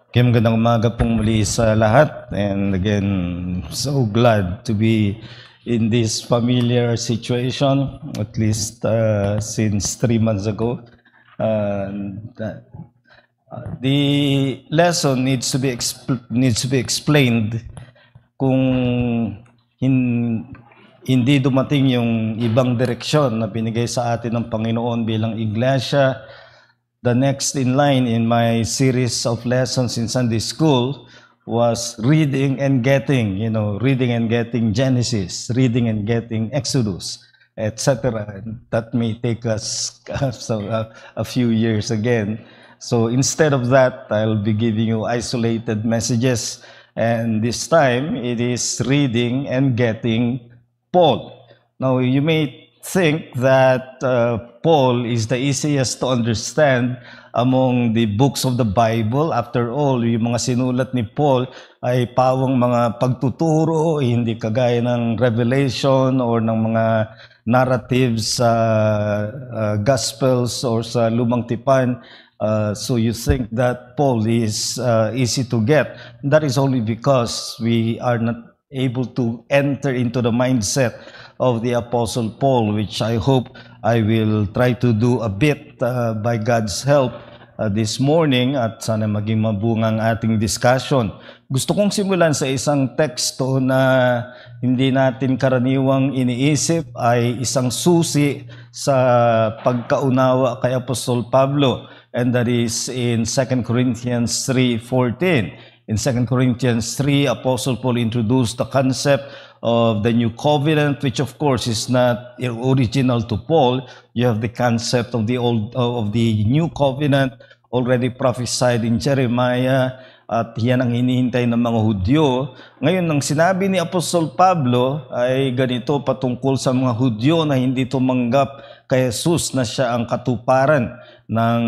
Okay, magandang umaga pong muli sa lahat. And again, so glad to be in this familiar situation, at least since 3 months ago. The lesson needs to be explained kung hindi dumating yung ibang direksyon na binigay sa atin ng Panginoon bilang iglesia. The next in line in my series of lessons in Sunday school was reading and getting Genesis, reading and getting Exodus, etc. That may take us a few years again. So instead of that, I'll be giving you isolated messages, and this time it is reading and getting Paul. Now you may think that Paul is the easiest to understand among the books of the Bible. After all, yung mga sinulat ni Paul ay pawang mga pagtuturo, hindi kagaya ng Revelation or ng mga narratives sa Gospels or sa Lumang Tipan. So you think that Paul is easy to get. That is only because we are not able to enter into the mindset of the Apostle Paul, which I hope I will try to do a bit by God's help this morning, at sana maging mabungang ating discussion. Gusto kong simulan sa isang teksto na hindi natin karaniwang iniisip, ay isang susi sa pagkaunawa kay Apostol Pablo, and that is in 2 Corinthians 3:14. In 2 Corinthians 3, Apostle Paul introduced the concept of the new covenant, which of course is not original to Paul. You have the concept of the new covenant already prophesied in Jeremiah, at yan ang hinihintay ng mga Hudyo. Ngayon, nang sinabi ni Apostol Pablo ay ganito patungkol sa mga Hudyo na hindi tumanggap kay Jesus na siya ang katuparan ng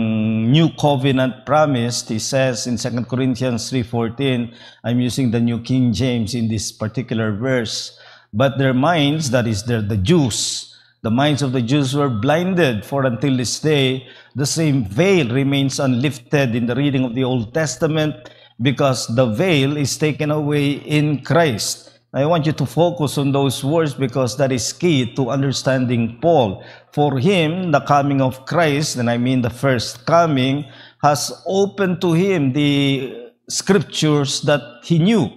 New Covenant promised. He says in 2 Corinthians 3:14, I'm using the New King James in this particular verse, but their minds, that is the Jews, the minds of the Jews were blinded, for until this day the same veil remains unlifted in the reading of the Old Testament, because the veil is taken away in Christ. I want you to focus on those words because that is key to understanding Paul. For him, the coming of Christ, and I mean the first coming, has opened to him the scriptures that he knew.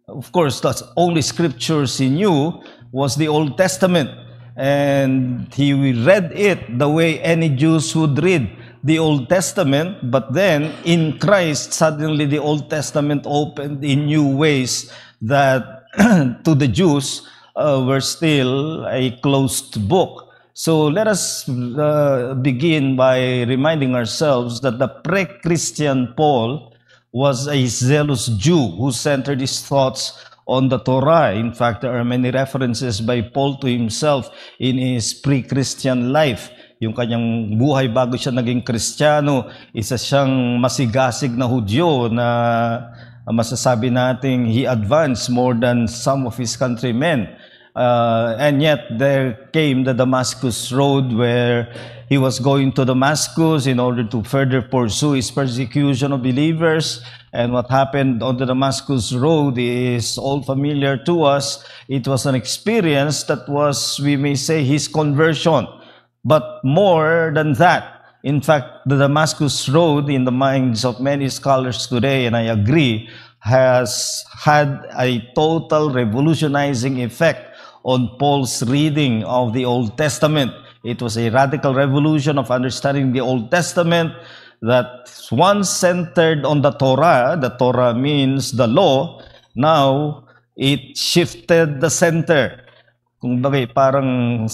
Of course, the only scriptures he knew was the Old Testament. And he read it the way any Jews would read the Old Testament. But then, in Christ, suddenly the Old Testament opened in new ways that to the Jews were still a closed book. So let us begin by reminding ourselves that the pre-Christian Paul was a zealous Jew who centered his thoughts on the Torah. In fact, there are many references by Paul to himself in his pre-Christian life. Yung kanyang buhay bago siya naging Kristiyano, isa siyang masigasig na Hudyo na masasabi nating he advanced more than some of his countrymen. And yet there came the Damascus Road, where he was going to Damascus in order to further pursue his persecution of believers. And what happened on the Damascus Road is all familiar to us. It was an experience that was, we may say, his conversion. But more than that, in fact, the Damascus Road, in the minds of many scholars today, and I agree, has had a total revolutionizing effect on Paul's reading of the Old Testament. It was a radical revolution of understanding the Old Testament that once centered on the Torah means the law, now it shifted the center. Kung bagay, parang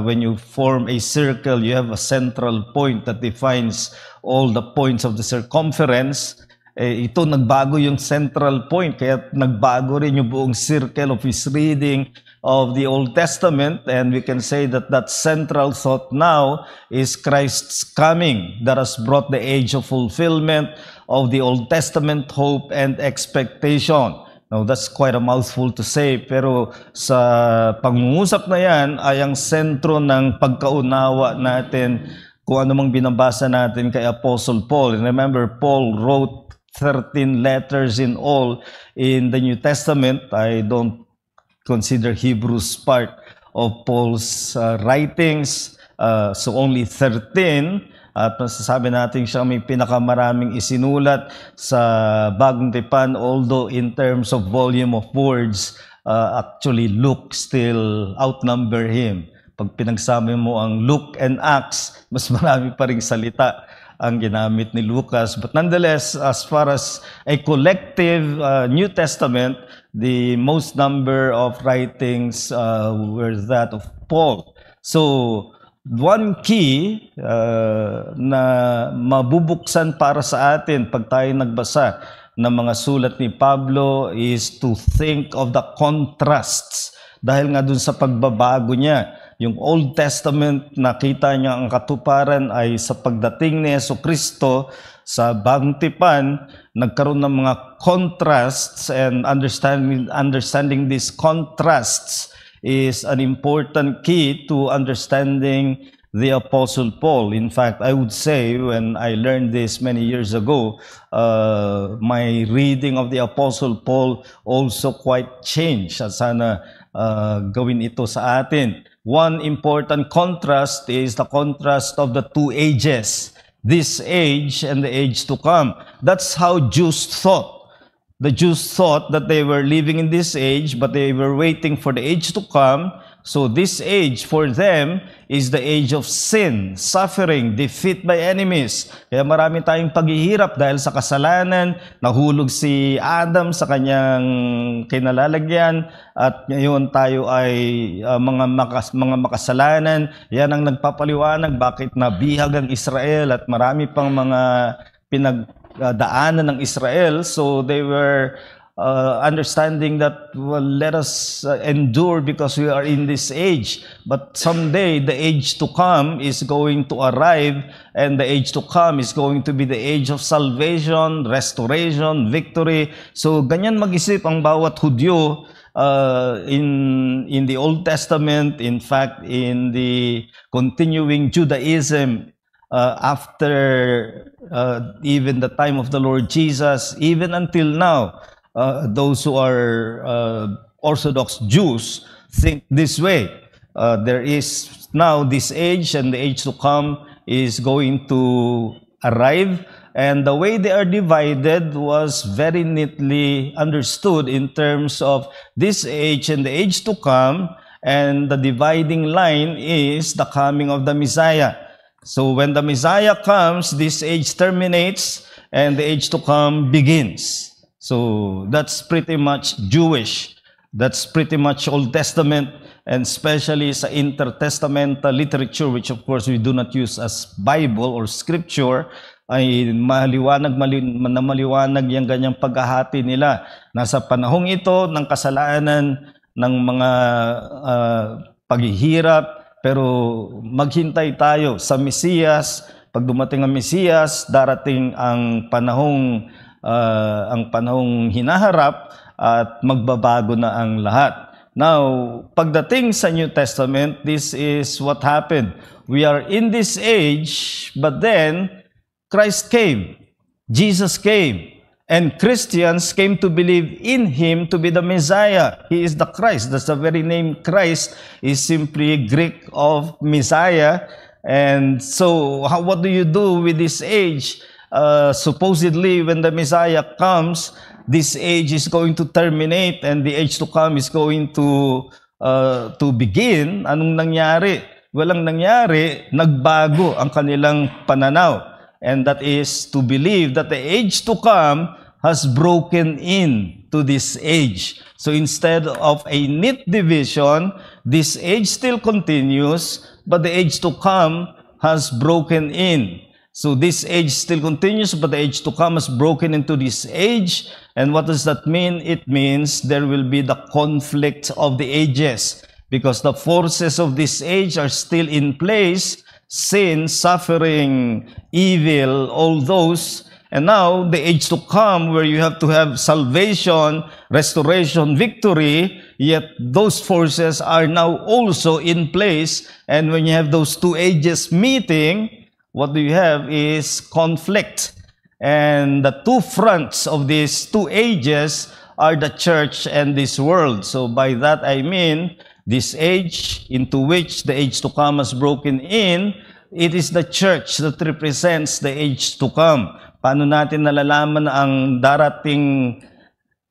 when you form a circle, you have a central point that defines all the points of the circumference. Ito, nagbago yung central point, kaya nagbago rin yung buong circle of his reading of the Old Testament, and we can say that that central thought now is Christ's coming that has brought the age of fulfillment of the Old Testament hope and expectation. Now, that's quite a mouthful to say, pero sa pangungusap na yan ay ang sentro ng pagkaunawa natin kung ano mang binabasa natin kay Apostle Paul. And remember, Paul wrote 13 letters in all in the New Testament. I don't consider Hebrews part of Paul's writings. So only 13. At masasabi natin siya may pinakamaraming isinulat sa Bagong Tipan, although in terms of volume of words, actually Luke still outnumber him. Pag pinagsama mo ang Luke and Acts, mas marami pa ring salita ang ginamit ni Lucas. But nonetheless, as far as a collective New Testament, the most number of writings were that of Paul. So, one key na mabubuksan para sa atin pag tayo nagbasa ng mga sulat ni Pablo is to think of the contrasts. Dahil nga dun sa pagbabago niya, yung Old Testament, nakita niya ang katuparan ay sa pagdating ni Jesucristo sa Bagong Tipan, nagkaroon ng mga contrasts, and understanding these contrasts is an important key to understanding the Apostle Paul. In fact, I would say when I learned this many years ago, my reading of the Apostle Paul also quite changed. Sana gawin ito sa atin. One important contrast is the contrast of the two ages, this age and the age to come. That's how Jews thought. The Jews thought that they were living in this age, but they were waiting for the age to come. So this age for them is the age of sin, suffering, defeat by enemies. Kaya marami tayong paghihirap dahil sa kasalanan. Nahulog si Adam sa kanyang kinalalagyan at ngayon tayo ay mga makasalanan. Yan ang nagpapaliwanag bakit nabihag ang Israel at marami pang mga pinagdaanan ng Israel. So they were understanding that, well, let us endure because we are in this age. But someday, the age to come is going to arrive, and the age to come is going to be the age of salvation, restoration, victory. So, ganyan mag-isip ang bawat Hudyo in the Old Testament, in fact, in the continuing Judaism, after even the time of the Lord Jesus, even until now, those who are Orthodox Jews think this way. There is now this age, and the age to come is going to arrive. And the way they are divided was very neatly understood in terms of this age and the age to come. And the dividing line is the coming of the Messiah. So when the Messiah comes, this age terminates and the age to come begins. So that's pretty much Jewish. That's pretty much Old Testament, and especially sa intertestamental literature, which of course we do not use as Bible or Scripture, ay maliwanag yung ganyang paghahati nila. Nasa panahong ito ng kasalanan, ng mga paghihirap, pero maghintay tayo sa Mesiyas. Pag dumating ang Mesiyas, darating ang panahong hinaharap at magbabago na ang lahat. Now, pagdating sa New Testament, this is what happened. We are in this age, but then Christ came, Jesus came, and Christians came to believe in Him to be the Messiah. He is the Christ. That's the very name Christ is simply Greek of Messiah. And so, what do you do with this age? Supposedly, when the Messiah comes, this age is going to terminate and the age to come is going to begin. Anong nangyari? Walang nangyari, nagbago ang kanilang pananaw. And that is to believe that the age to come has broken in to this age. So instead of a neat division, this age still continues, but the age to come has broken in. So this age still continues, but the age to come has broken into this age. And what does that mean? It means there will be the conflict of the ages, because the forces of this age are still in place: sin, suffering, evil, all those. And now the age to come, where you have to have salvation, restoration, victory, yet those forces are now also in place. And when you have those two ages meeting, what do you have is conflict. And the two fronts of these two ages are the church and this world. So by that I mean, this age into which the age to come has broken in, it is the church that represents the age to come. Paano natin nalalaman na ang darating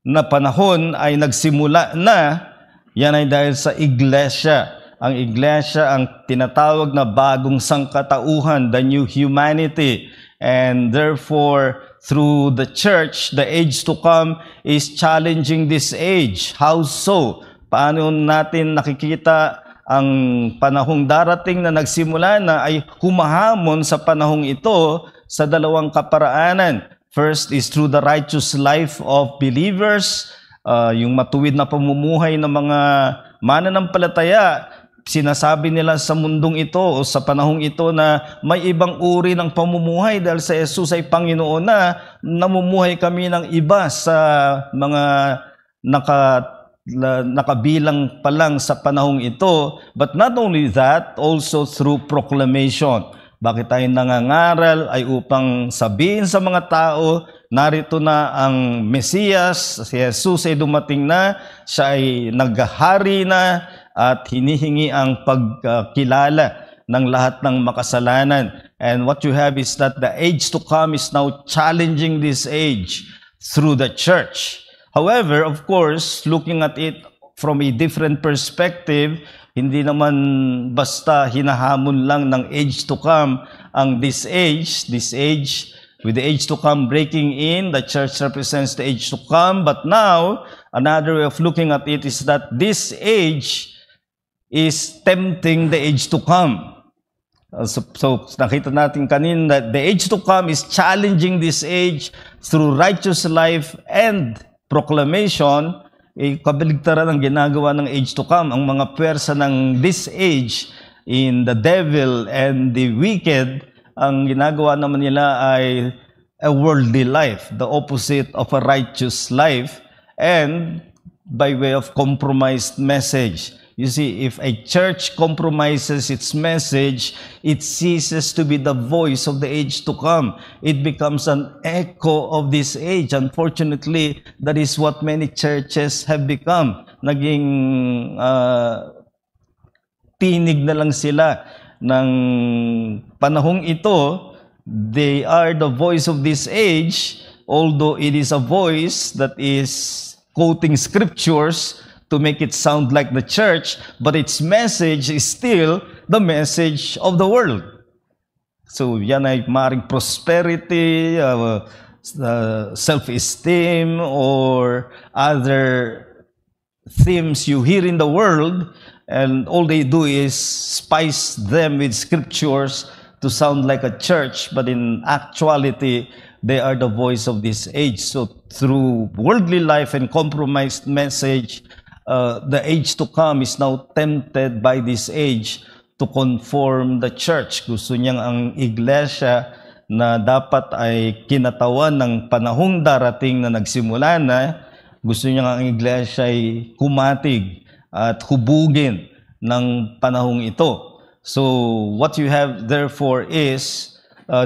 na panahon ay nagsimula na? Yan ay dahil sa iglesia. Ang iglesia ang tinatawag na bagong sangkatauhan, the new humanity. And therefore, through the church, the age to come is challenging this age. How so? Paano natin nakikita ang panahong darating na nagsimula na ay humahamon sa panahong ito sa dalawang kaparaanan? First is through the righteous life of believers, yung matuwid na pamumuhay ng mga mananampalataya. Sinasabi nila sa mundong ito o sa panahong ito na may ibang uri ng pamumuhay dahil sa Jesus ay Panginoon na, namumuhay kami ng iba sa mga nakabilang pa lang sa panahong ito. But not only that, also through proclamation. Bakit tayo nangangaral ay upang sabihin sa mga tao, narito na ang Mesiyas, si Jesus ay dumating na, siya ay naghahari na, at hinihingi ang pagkilala ng lahat ng makasalanan. And what you have is that the age to come is now challenging this age through the church. However, of course, looking at it from a different perspective, hindi naman basta hinahamon lang ng age to come ang this age. With the age to come breaking in, the church represents the age to come. But now, another way of looking at it is that this age is tempting the age to come. So nakita natin kanina that the age to come is challenging this age through righteous life and proclamation. Kabaligtaran ang ginagawa ng age to come. Ang mga pwersa ng this age in the devil and the wicked, ang ginagawa naman nila ay a worldly life, the opposite of a righteous life, and by way of compromised message. You see, if a church compromises its message, it ceases to be the voice of the age to come. It becomes an echo of this age. Unfortunately, that is what many churches have become. Naging tinig na lang sila ng panahong ito. They are the voice of this age, although it is a voice that is quoting scriptures to make it sound like the church, but its message is still the message of the world. So yan ay maaaring prosperity, self-esteem, or other themes you hear in the world, and all they do is spice them with scriptures to sound like a church, but in actuality, they are the voice of this age. So through worldly life and compromised message, the age to come is now tempted by this age to conform the church. Gusto niyang ang iglesia na dapat ay kinatawan ng panahong darating na nagsimula na, gusto niyang ang iglesia ay kumatig at hubugin ng panahong ito. So what you have therefore is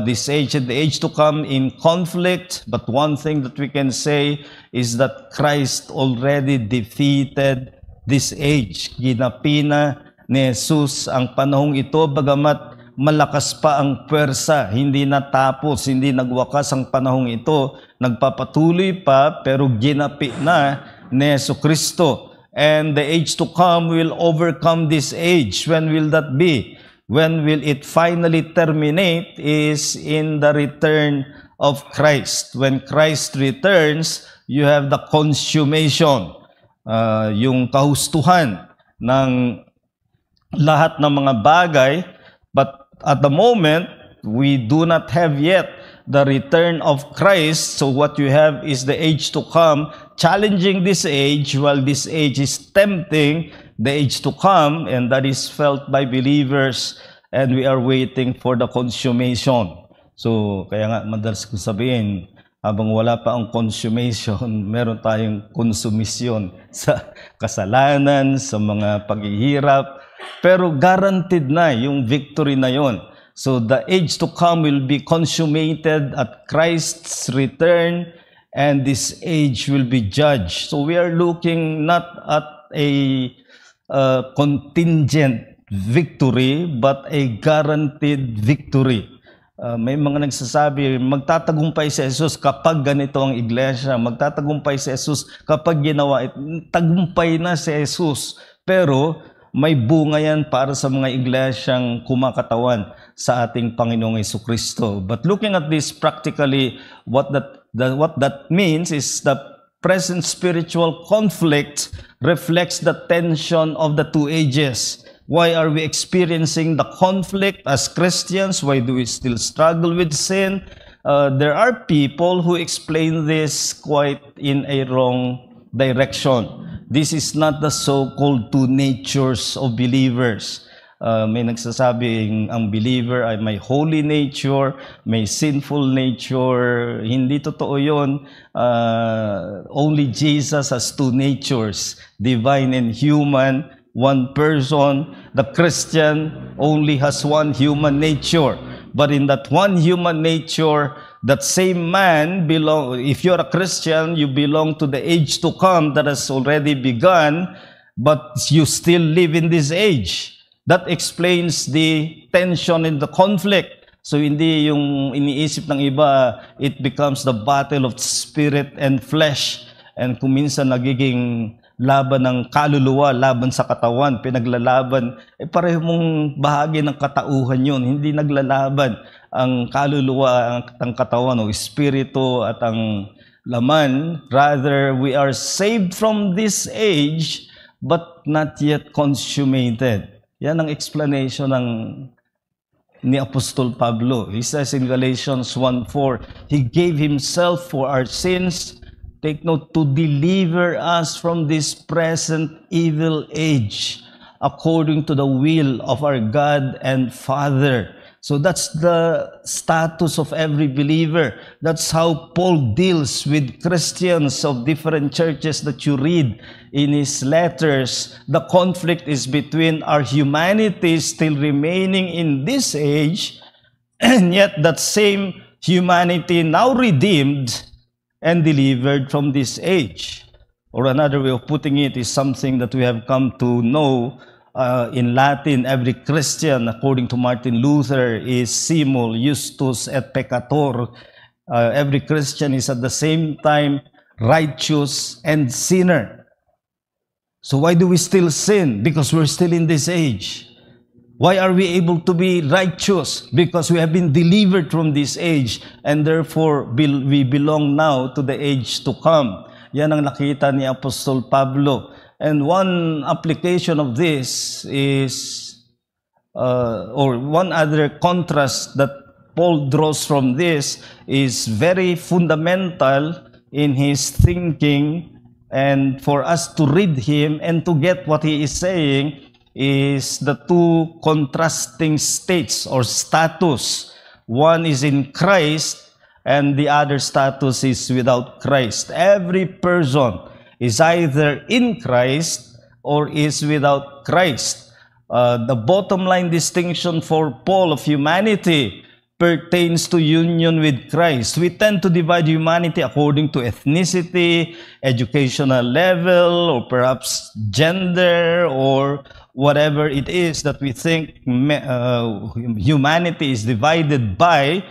this age and the age to come in conflict, but one thing that we can say is that Christ already defeated this age. Ginapina ni Jesus ang panahong ito, bagamat malakas pa ang pwersa, hindi natapos, hindi nagwakas ang panahong ito, nagpapatuloy pa, pero ginapi na ni Jesucristo. And the age to come will overcome this age. When will that be? When will it finally terminate is in the return of Christ. When Christ returns, you have the consummation, yung kahustuhan ng lahat ng mga bagay. But at the moment, we do not have yet the return of Christ. So what you have is the age to come, challenging this age, while this age is tempting the age to come, and that is felt by believers, and we are waiting for the consummation. So, kaya nga, madalas kong sabihin, habang wala pa ang consummation, meron tayong konsumisyon sa kasalanan, sa mga paghihirap, pero guaranteed na yung victory na yon. So the age to come will be consummated at Christ's return, and this age will be judged. So we are looking not at a contingent victory, but a guaranteed victory. May mga nagsasabi, magtatagumpay si Jesus kapag ganito ang iglesia, magtatagumpay si Jesus kapag ginawa ito. Tagumpay na si Jesus, pero may bunga yan para sa mga iglesyang kumakatawan sa ating Panginoong Jesucristo. But looking at this practically, what that means is the present spiritual conflict reflects the tension of the two ages. Why are we experiencing the conflict as Christians? Why do we still struggle with sin? There are people who explain this quite in a wrong direction. This is not the so-called two natures of believers. May nagsasabing ang believer ay may holy nature, may sinful nature. Hindi totoo yun. Only Jesus has two natures, divine and human. One person, the Christian, only has one human nature. But in that one human nature, that same man if you're a Christian, you belong to the age to come that has already begun, but you still live in this age. That explains the tension and the conflict. So hindi yung iniisip ng iba, it becomes the battle of spirit and flesh. And kung minsan nagiging laban ng kaluluwa, laban sa katawan, pinaglalaban, pareho mong bahagi ng katauhan yun. Hindi naglalaban ang kaluluwa, ang katawan, o espiritu at ang laman. Rather, we are saved from this age, but not yet consummated. Yan ang explanation ni Apostol Pablo. He says in Galatians 1:4, He gave Himself for our sins, take note, to deliver us from this present evil age, according to the will of our God and Father. So that's the status of every believer. That's how Paul deals with Christians of different churches that you read in his letters. The conflict is between our humanity still remaining in this age, and yet that same humanity now redeemed and delivered from this age. Or another way of putting it is something that we have come to know in Latin. Every Christian, according to Martin Luther, is simul justus et peccator. Every Christian is at the same time righteous and sinner. So why do we still sin? Because we're still in this age. Why are we able to be righteous? Because we have been delivered from this age, and therefore we belong now to the age to come. Yan ang nakita ni Apostol Pablo. And one application of this is, or one other contrast that Paul draws from this is very fundamental in his thinking, and for us to read him and to get what he is saying is the two contrasting states or status. One is in Christ, and the other status is without Christ. Every person is either in Christ or is without Christ. The bottom line distinction for Paul of humanity pertains to union with Christ. We tend to divide humanity according to ethnicity, educational level, or perhaps gender, or whatever it is that we think humanity is divided by.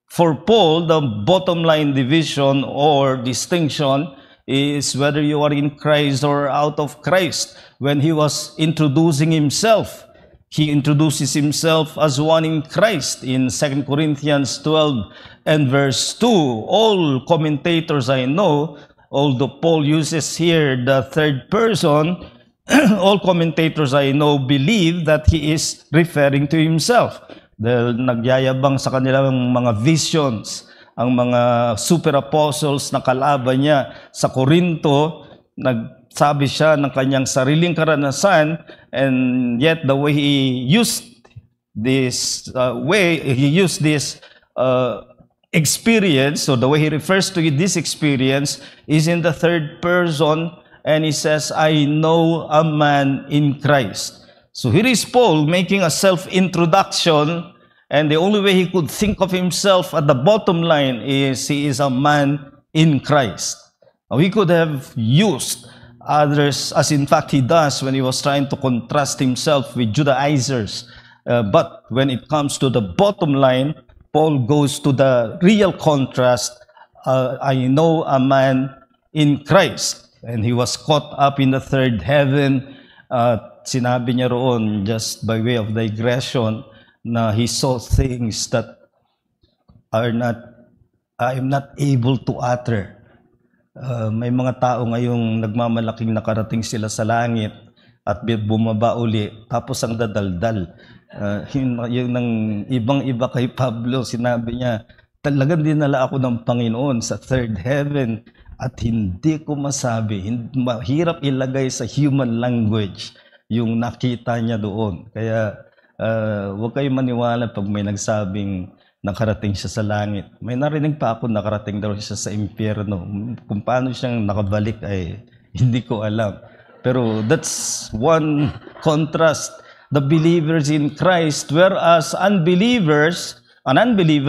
For Paul, the bottom line division or distinction is whether you are in Christ or out of Christ. When he was introducing himself, he introduces himself as one in Christ in 2 Corinthians 12 and verse 2. All commentators I know, although Paul uses here the third person, all commentators I know believe that he is referring to himself. Dahil nagyayabang sa kanilang mga visions, ang mga super apostles na kalaban niya sa Korinto, nagsabi siya ng kanyang sariling karanasan, and yet the way he used this experience, so the way he refers to this experience is in the third person, and he says, I know a man in Christ. So here is Paul making a self-introduction, And the only way he could think of himself at the bottom line is he is a man in Christ. Now, he could have used others, as in fact he does when he was trying to contrast himself with Judaizers. But when it comes to the bottom line, Paul goes to the real contrast. I know a man in Christ. And he was caught up in the third heaven. Sinabi niya roon, just by way of digression, na he saw things that I'm not able to utter. May mga tao ngayong nagmamalaking nakarating sila sa langit at bumaba uli, tapos ang dadaldal. Yung ng ibang-iba kay Pablo, sinabi niya, talagang dinala ako ng Panginoon sa third heaven at hindi ko masabi, mahirap ilagay sa human language yung nakita niya doon. Kaya huwag kayong maniwala pag may nagsabing nakarating siya sa langit. May narinig pa ako nakarating daw siya sa impyerno. Kung paano siyang nakabalik ay hindi ko alam. Pero that's one contrast. The believers in Christ, whereas an unbeliever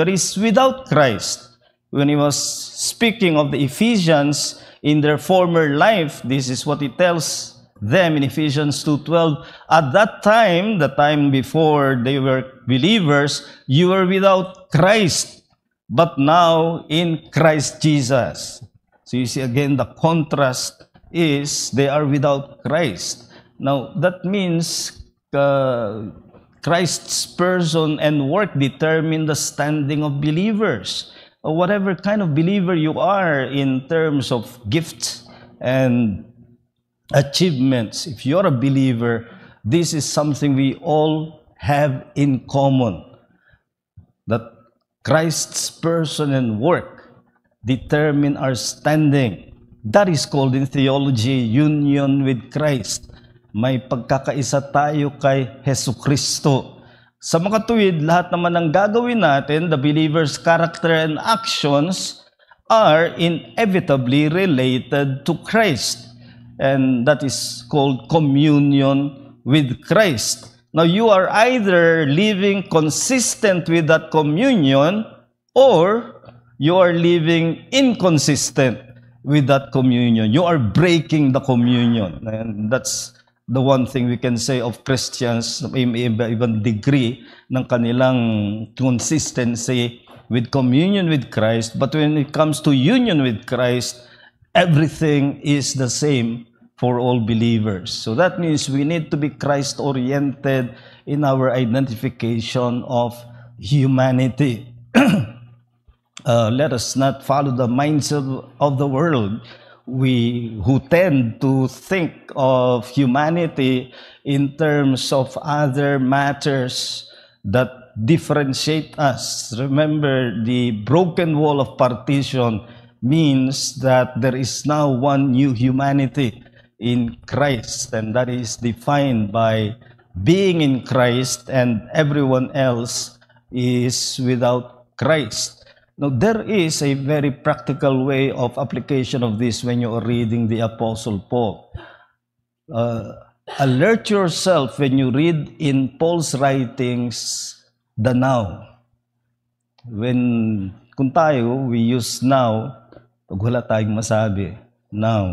is without Christ. When he was speaking of the Ephesians in their former life, this is what he tells them in Ephesians 2:12. At that time, the time before they were believers, you were without Christ, but now in Christ Jesus. So you see again, the contrast is they are without Christ. Now, that means Christ's person and work determine the standing of believers. Whatever kind of believer you are in terms of gifts and achievements, if you're a believer, this is something we all have in common. That Christ's person and work determine our standing. That is called in theology union with Christ. May pagkakaisa tayo kay Jesucristo. Sa mga tuwid, lahat naman ng gagawin natin, the believer's character and actions are inevitably related to Christ. And that is called communion with Christ. Now, you are either living consistent with that communion or you are living inconsistent with that communion. You are breaking the communion. And that's the one thing we can say of Christians, may ibang degree ng kanilang consistency with communion with Christ. But when it comes to union with Christ, everything is the same for all believers. So that means we need to be Christ-oriented in our identification of humanity. Let us not follow the mindset of the world. We who tend to think of humanity in terms of other matters that differentiate us. Remember, the broken wall of partition means that there is now one new humanity in Christ, and that is defined by being in Christ, and everyone else is without Christ. Now, there is a very practical way of application of this when you are reading the Apostle Paul. Alert yourself when you read in Paul's writings the now. Kung tayo, we use now, pag wala tayong masabi, now,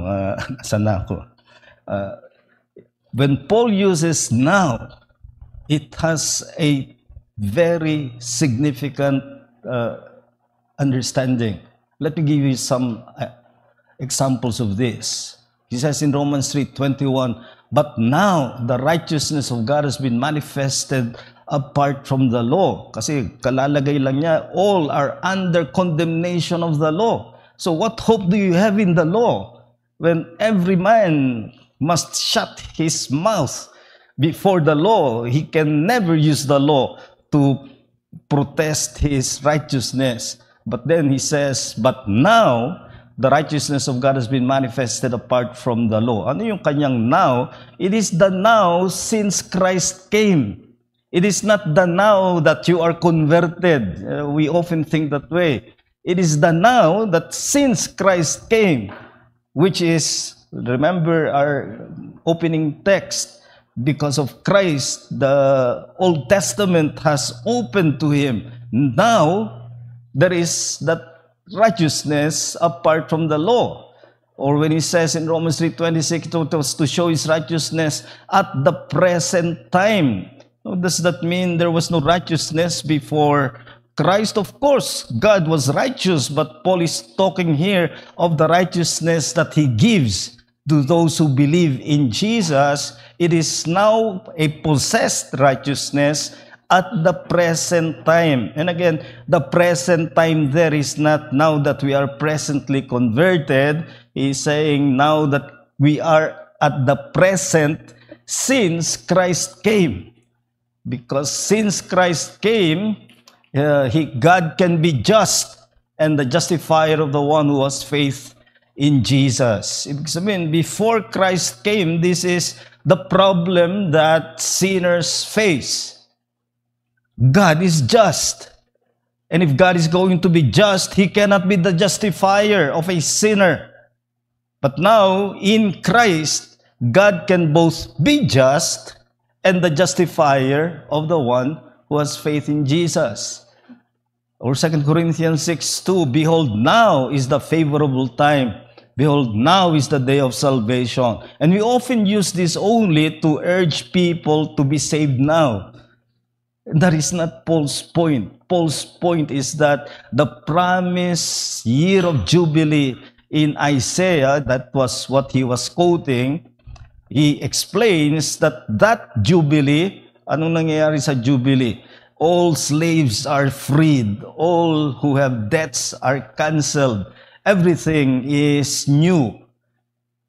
saan ako? When Paul uses now, it has a very significant understanding. Let me give you some examples of this. He says in Romans 3:21, but now the righteousness of God has been manifested apart from the law. Kasi kalalagay lang niya, all are under condemnation of the law. So what hope do you have in the law when every man must shut his mouth before the law? He can never use the law to protest his righteousness. But then he says, but now, the righteousness of God has been manifested apart from the law. Ano yung kanyang now? It is the now since Christ came. It is not the now that you are converted. We often think that way. It is the now that since Christ came, which is, remember our opening text, because of Christ, the Old Testament has opened to him. Now, there is that righteousness apart from the law. Or when he says in Romans 3:26, it was to show his righteousness at the present time. Now, does that mean there was no righteousness before Christ? Of course, God was righteous, but Paul is talking here of the righteousness that he gives to those who believe in Jesus. It is now a possessed righteousness at the present time. And again, the present time there is not now that we are presently converted. He's saying now that we are at the present since Christ came. Because since Christ came, God can be just and the justifier of the one who has faith in Jesus. Ibig sabihin, before Christ came, this is the problem that sinners face. God is just. And if God is going to be just, He cannot be the justifier of a sinner. But now, in Christ, God can both be just and the justifier of the one who has faith in Jesus. Or 2 Corinthians 6:2, behold, now is the favorable time. Behold, now is the day of salvation. And we often use this only to urge people to be saved now. That is not Paul's point. Paul's point is that the promised year of Jubilee in Isaiah, that was what he was quoting, he explains that that Jubilee, anong nangyayari sa Jubilee? All slaves are freed. All who have debts are canceled. Everything is new.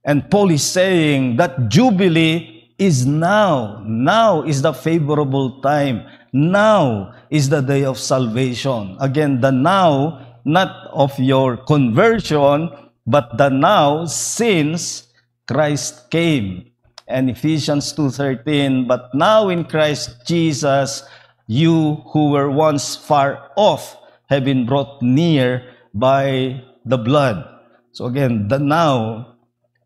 And Paul is saying that Jubilee is now. Now is the favorable time. Now is the day of salvation. Again, the now, not of your conversion, but the now since Christ came. And Ephesians 2:13, but now in Christ Jesus, you who were once far off have been brought near by the blood. So again, the now,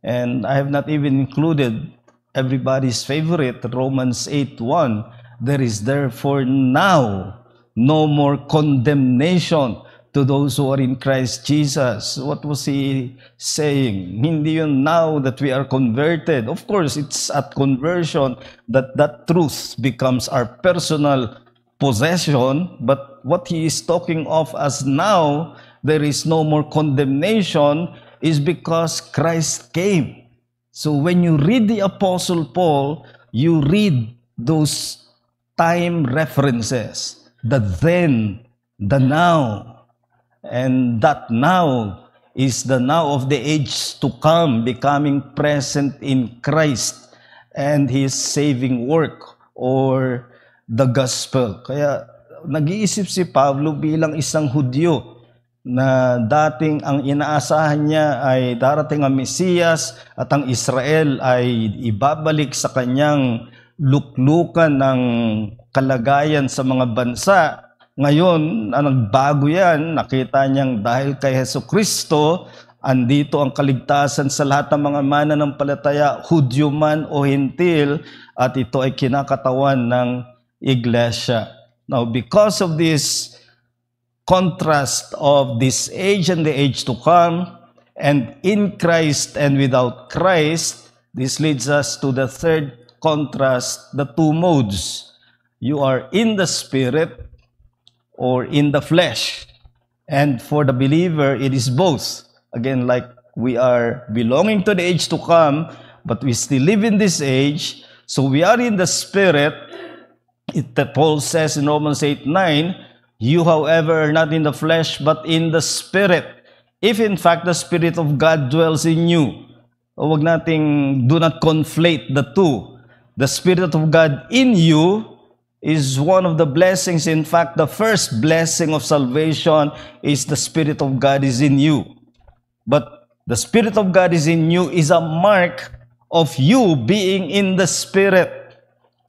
and I have not even included everybody's favorite, Romans 8:1, there is therefore now no more condemnation to those who are in Christ Jesus. What was he saying? Hindi yun now that we are converted. Of course, it's at conversion that that truth becomes our personal possession. But what he is talking of as now, there is no more condemnation, is because Christ came. So when you read the Apostle Paul, you read those time references, the then, the now. And that now is the now of the age to come, becoming present in Christ and His saving work or the gospel. Kaya nag-iisip si Pablo bilang isang Hudyo na dating ang inaasahan niya ay darating ang Mesiyas at ang Israel ay ibabalik sa kanyang luklukan ng kalagayan sa mga bansa. Ngayon, nagbago yan. Nakita niyang dahil kay Jesucristo, andito ang kaligtasan sa lahat ng mga mananampalataya, Hudyo man o Hentil, at ito ay kinakatawan ng Iglesia. Now, because of this contrast of this age and the age to come, and in Christ and without Christ, this leads us to the third contrast, the two modes. You are in the Spirit or in the flesh. And for the believer, it is both. Again, like we are belonging to the age to come, but we still live in this age. So we are in the Spirit. Paul says in Romans 8:9, you, however, are not in the flesh, but in the Spirit. If in fact the Spirit of God dwells in you. Huwag nating, do not conflate the two. The Spirit of God in you is one of the blessings. In fact, the first blessing of salvation is the Spirit of God is in you. But the Spirit of God is in you is a mark of you being in the Spirit.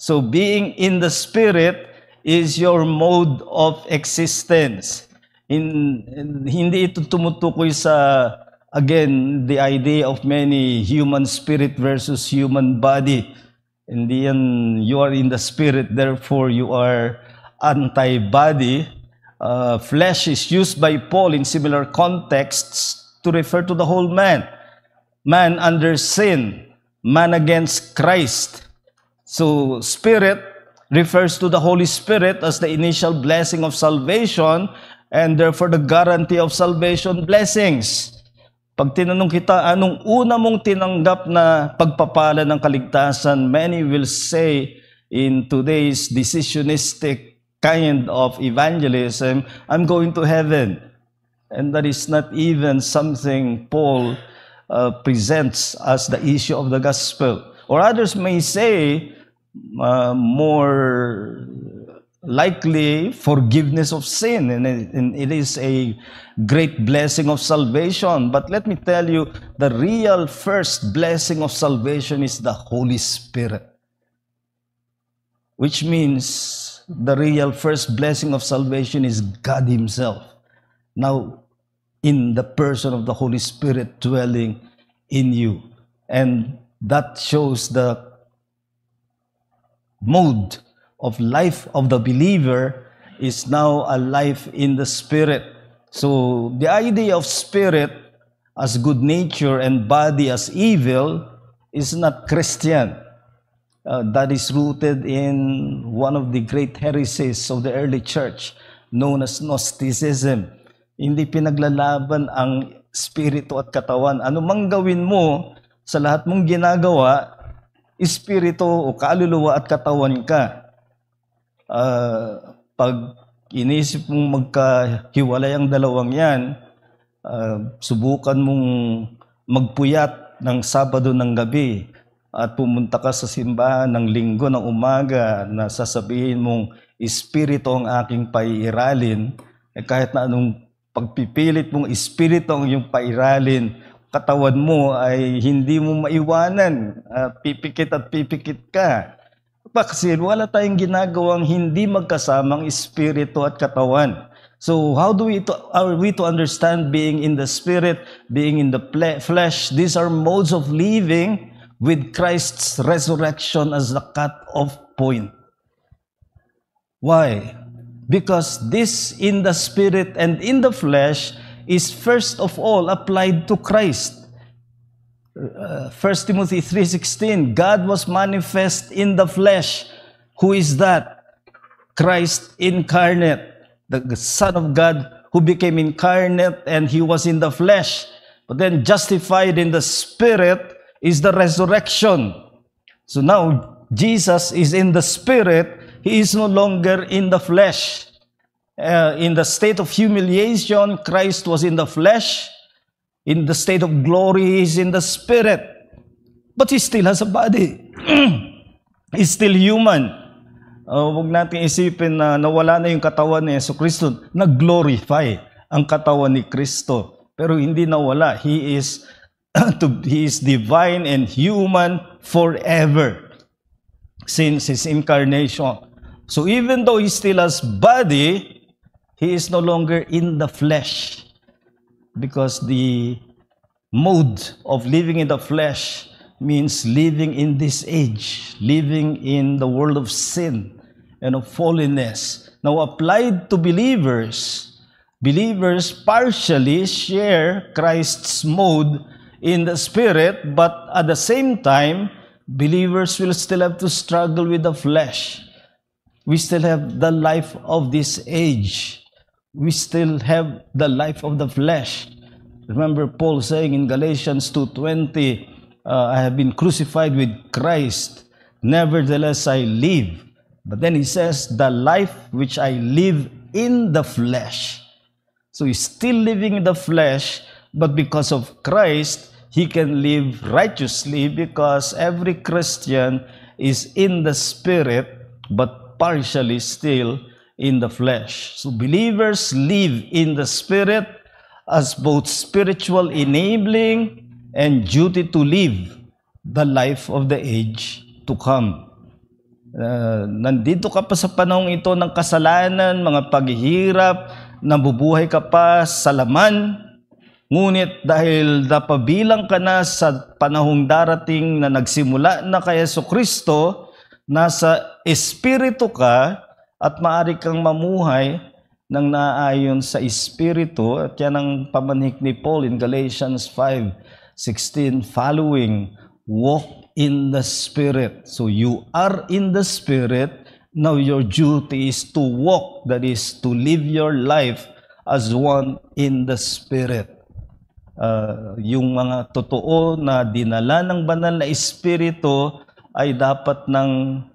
So being in the Spirit is your mode of existence. Hindi ito tumutukoy sa, again, the idea of many human spirit versus human body. Hindi yan, you are in the Spirit, therefore you are anti-body. Flesh is used by Paul in similar contexts to refer to the whole man. Man under sin, man against Christ. So, Spirit refers to the Holy Spirit as the initial blessing of salvation and therefore the guarantee of salvation blessings. Pag tinanong kita, anong una mong tinanggap na pagpapala ng kaligtasan, many will say in today's decisionistic kind of evangelism, I'm going to heaven. And that is not even something Paul presents as the issue of the gospel. Or others may say, more likely forgiveness of sin, and it is a great blessing of salvation. But let me tell you, the real first blessing of salvation is the Holy Spirit, which means the real first blessing of salvation is God Himself, now in the person of the Holy Spirit dwelling in you. And that shows the mode of life of the believer is now a life in the Spirit. So the idea of spirit as good nature and body as evil is not Christian. That is rooted in one of the great heresies of the early church known as Gnosticism. Hindi pinaglalaban ang spirito at katawan. Ano mang gawin mo sa lahat mong ginagawa, espiritu o kaluluwa at katawan ka. Pag inisip mong magkahiwalay ang dalawang yan, subukan mong magpuyat ng Sabado ng gabi at pumunta ka sa simbahan ng Linggo ng umaga na sasabihin mong espiritu ang aking paiiralin, kahit na anong pagpipilit mong espiritu ang iyong pairalin, katawan mo ay hindi mo maiwanan. Pipikit at pipikit ka. Kasi wala tayong ginagawang hindi magkasamang espiritu at katawan. So how are we to understand being in the spirit, being in the flesh? These are modes of living with Christ's resurrection as the cut-off point. Why? Because this in the spirit and in the flesh is first of all applied to Christ. 1 Timothy 3:16, God was manifest in the flesh. Who is that? Christ incarnate, the Son of God who became incarnate, and He was in the flesh. But then justified in the Spirit is the resurrection. So now Jesus is in the Spirit. He is no longer in the flesh. In the state of humiliation, Christ was in the flesh. In the state of glory, He is in the Spirit. But He still has a body. He's still human. Huwag natin isipin na nawala na yung katawan ni Jesucristo. Nag-glorify ang katawan ni Kristo. Pero hindi nawala. He is divine and human forever since His incarnation. So even though He still has body, He is no longer in the flesh. Because the mode of living in the flesh means living in this age, living in the world of sin and of fallenness. Now applied to believers, believers partially share Christ's mode in the Spirit, but at the same time, believers will still have to struggle with the flesh. We still have the life of this age. We still have the life of the flesh. Remember Paul saying in Galatians 2:20, I have been crucified with Christ, nevertheless I live. But then he says, the life which I live in the flesh. So he's still living in the flesh, but because of Christ, he can live righteously because every Christian is in the Spirit, but partially still in the flesh. So believers live in the Spirit as both spiritual enabling and duty to live the life of the age to come. Nandito ka pa sa panahong ito ng kasalanan, mga paghihirap, nabubuhay ka pa sa laman, ngunit dahil napabilang ka na sa panahong darating na nagsimula na kay Jesucristo, nasa espiritu ka at maaari kang mamuhay ng naayon sa espiritu, at yan ang pamanhik ni Paul in Galatians 5:16 following, walk in the Spirit. So you are in the Spirit, now your duty is to walk, that is to live your life as one in the Spirit. Yung mga totoo na dinala ng banal na espiritu ay dapat nang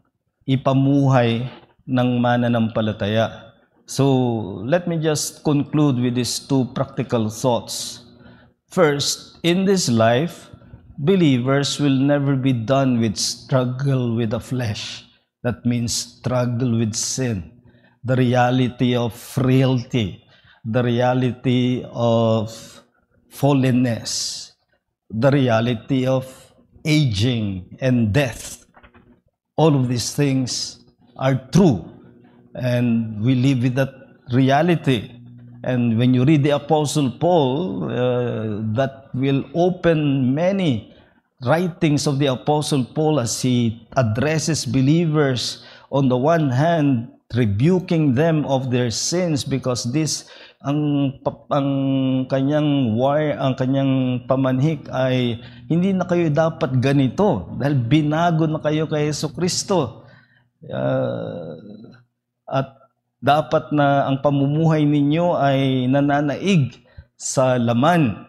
ipamuhay ng mananampalataya. So, let me just conclude with these two practical thoughts. First, in this life, believers will never be done with struggle with the flesh. That means struggle with sin, the reality of frailty, the reality of fallenness, the reality of aging and death. All of these things are true. And we live with that reality. And when you read the Apostle Paul, that will open many writings of the Apostle Paul as he addresses believers, on the one hand, rebuking them of their sins, because this ang kanyang pamanhik ay hindi na kayo dapat ganito dahil binago na kayo kay Jesucristo. At dapat na ang pamumuhay ninyo ay nananaig sa laman.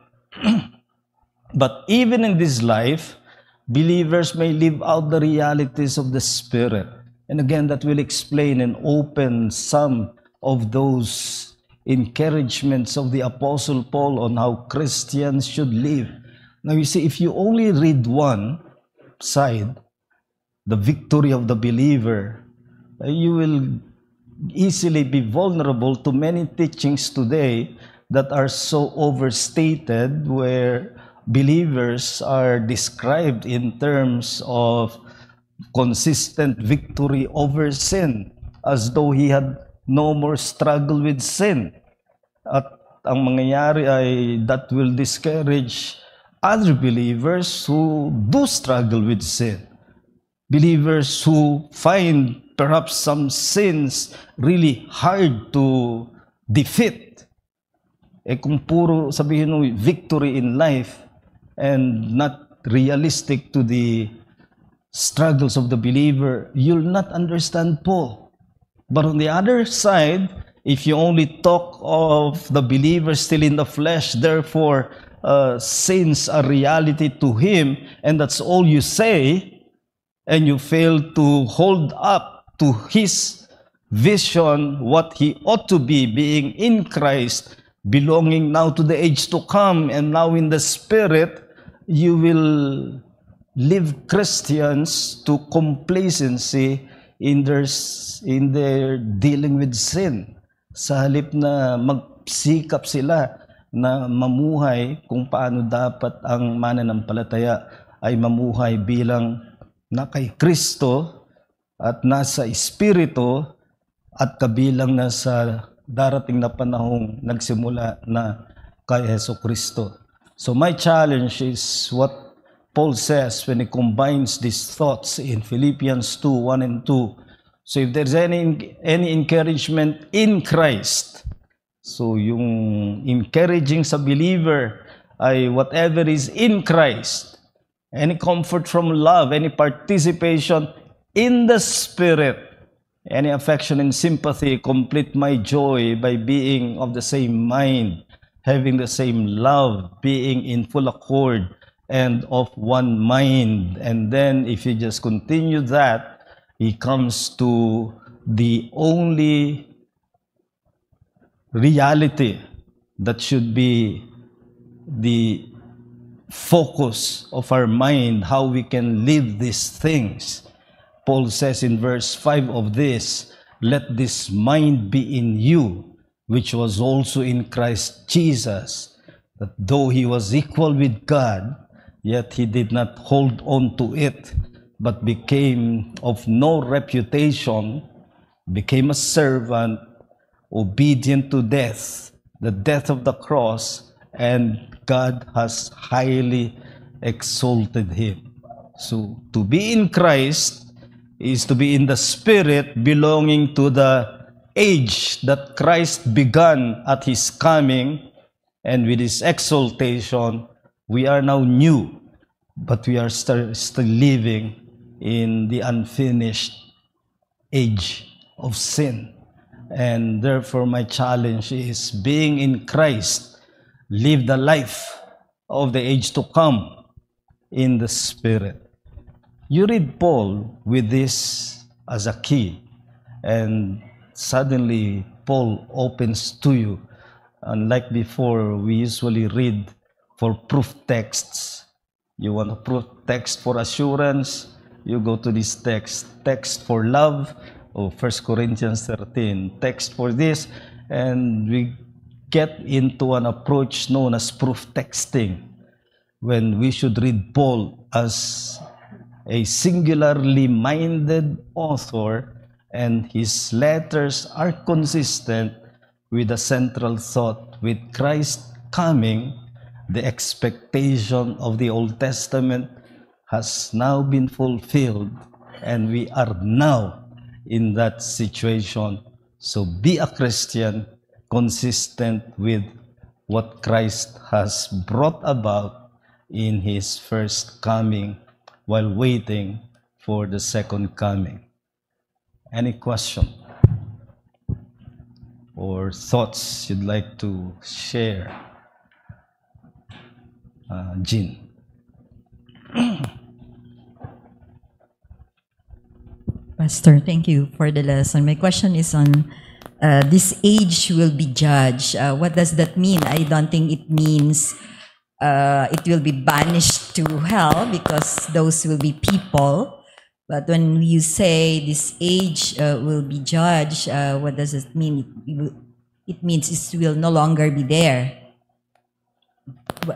But even in this life, believers may live out the realities of the Spirit. And again, that will explain and open some of those encouragements of the Apostle Paul on how Christians should live. Now you see, if you only read one side, the victory of the believer, you will easily be vulnerable to many teachings today that are so overstated, where believers are described in terms of consistent victory over sin, as though he had no more struggle with sin. At ang mangyayari ay that will discourage other believers who do struggle with sin. Believers who find perhaps some sins really hard to defeat. Kung puro sabihin mo victory in life and not realistic to the struggles of the believer, you'll not understand Paul. But on the other side, if you only talk of the believer still in the flesh, therefore sins are reality to him, and that's all you say, and you fail to hold up to his vision, what he ought to be, being in Christ, belonging now to the age to come, and now in the Spirit, you will leave Christians to complacency in their dealing with sin. Sa halip na magsikap sila na mamuhay kung paano dapat ang mananampalataya ay mamuhay bilang na kay Kristo at nasa espiritu at kabilang na sa darating na panahong nagsimula na kay Jesucristo. So my challenge is what Paul says when he combines these thoughts in Philippians 2:1 and 2. So if there's any encouragement in Christ, so yung encouraging sa believer ay whatever is in Christ, any comfort from love, any participation in the Spirit, any affection and sympathy, complete my joy by being of the same mind, having the same love, being in full accord and of one mind. And then if you just continue that, he comes to the only reality that should be the focus of our mind, how we can live these things. Paul says in verse 5 of this, let this mind be in you, which was also in Christ Jesus, that though he was equal with God, yet he did not hold on to it, but became of no reputation, became a servant, obedient to death, the death of the cross, and God has highly exalted him. So, to be in Christ is to be in the Spirit, belonging to the age that Christ began at His coming, and with His exaltation, we are now new, but we are still living in the unfinished age of sin. And therefore, my challenge is, being in Christ, live the life of the age to come in the Spirit. You read Paul with this as a key, and suddenly Paul opens to you. Unlike before, we usually read for proof texts. You want a proof text for assurance, you go to this text. Text for love, 1 Corinthians 13. Text for this, and we get into an approach known as proof texting, when we should read Paul as a singularly minded author, and his letters are consistent with the central thought: with Christ coming, the expectation of the Old Testament has now been fulfilled, and we are now in that situation. So be a Christian consistent with what Christ has brought about in His first coming, while waiting for the second coming. Any question or thoughts you'd like to share? Jean. Pastor, thank you for the lesson. My question is on this age will be judged. What does that mean? I don't think it means it will be banished to hell, because those will be people. But when you say this age will be judged, what does it mean? It means it will no longer be there.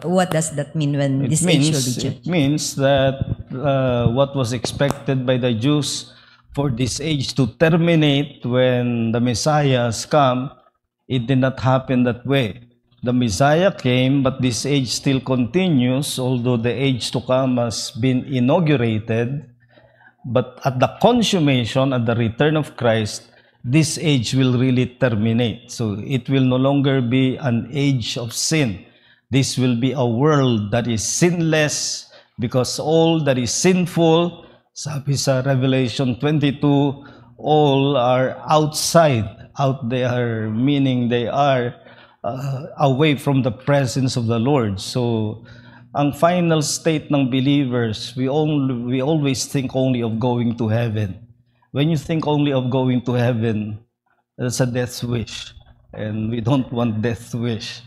What does that mean when this age will be judged? It means that what was expected by the Jews for this age to terminate when the Messiah has come, it did not happen that way. The Messiah came, but this age still continues, although the age to come has been inaugurated. But at the consummation, at the return of Christ, this age will really terminate. So it will no longer be an age of sin. This will be a world that is sinless, because all that is sinful, sabi sa Revelation 22, all are outside, out there, meaning they are away from the presence of the Lord. So ang final state ng believers, we always think only of going to heaven. When you think only of going to heaven, that's a death wish, and we don't want death wish.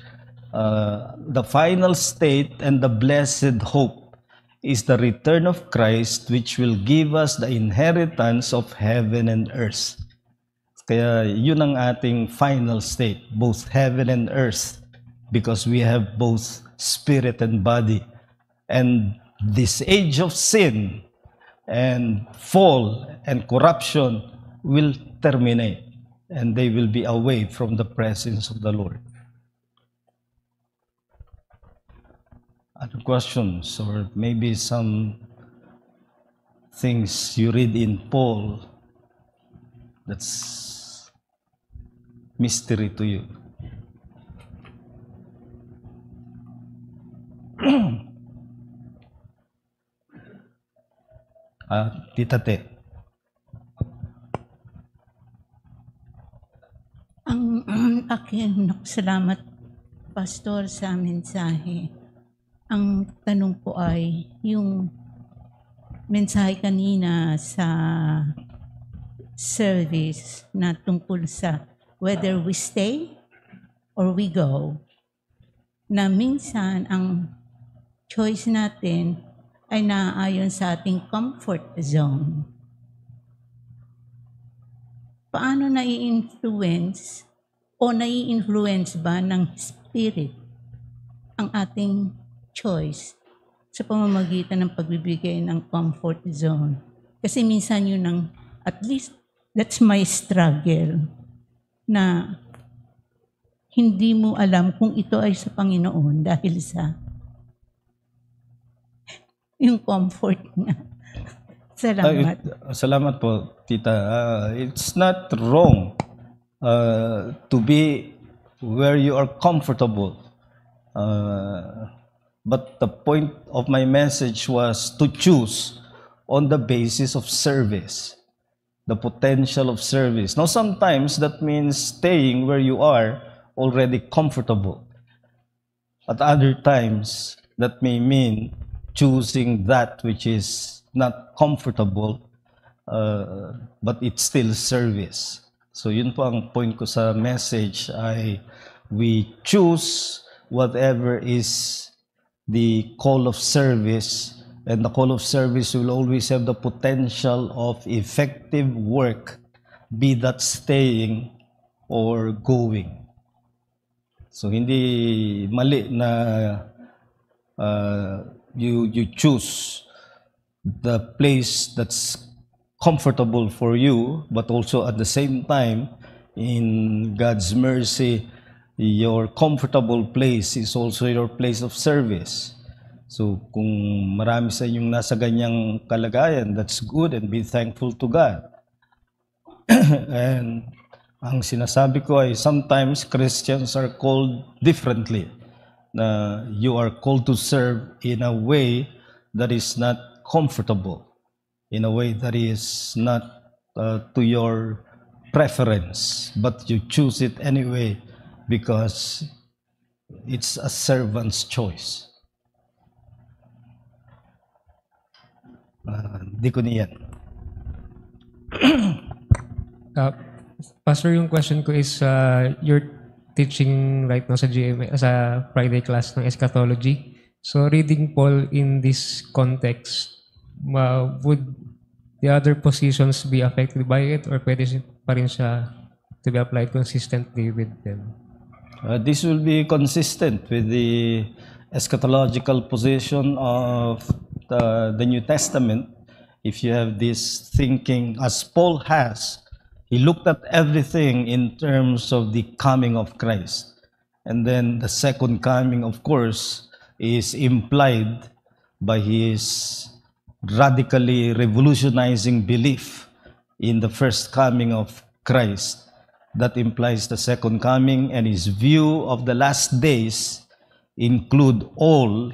The final state and the blessed hope is the return of Christ, which will give us the inheritance of heaven and earth. Kaya yun ang ating final state, both heaven and earth, because we have both spirit and body. And this age of sin and fall and corruption will terminate, and they will be away from the presence of the Lord. Other questions, or maybe some things you read in Paul that's mystery to you? Tita Te. Ang akin, salamat Pastor sa mensahe. Ang tanong po ay, yung mensahe kanina sa service na tungkol sa whether we stay or we go, na minsan ang choice natin ay naaayon sa ating comfort zone. Paano nai-influence o nai-influence ba ng Spirit ang ating choice sa pamamagitan ng pagbibigay ng comfort zone? Kasi minsan yun ang, at least that's my struggle, na hindi mo alam kung ito ay sa Panginoon dahil sa yung comfort niya. Salamat. Salamat po, Tita. It's not wrong to be where you are comfortable. But the point of my message was to choose on the basis of service, the potential of service. Now, sometimes that means staying where you are already comfortable. At other times, that may mean choosing that which is not comfortable, but it's still service. So yun po ang point ko sa message ay we choose whatever is the call of service, and the call of service will always have the potential of effective work, be that staying or going. So hindi mali na you choose the place that's comfortable for you, but also at the same time, in God's mercy, your comfortable place is also your place of service. So kung marami sa inyong nasa ganyang kalagayan, that's good, and be thankful to God. And ang sinasabi ko ay sometimes Christians are called differently. Na you are called to serve in a way that is not comfortable, in a way that is not to your preference, but you choose it anyway because it's a servant's choice. Di ko niyan. Pastor, yung question ko is, you're teaching right now sa GMA, sa Friday class ng eschatology. So, reading Paul in this context, would the other positions be affected by it, or pwede pa rin siya to be applied consistently with them? This will be consistent with the eschatological position of the New Testament. If you have this thinking, as Paul has, he looked at everything in terms of the coming of Christ. And then the second coming, of course, is implied by his radically revolutionizing belief in the first coming of Christ. That implies the second coming, and his view of the last days include all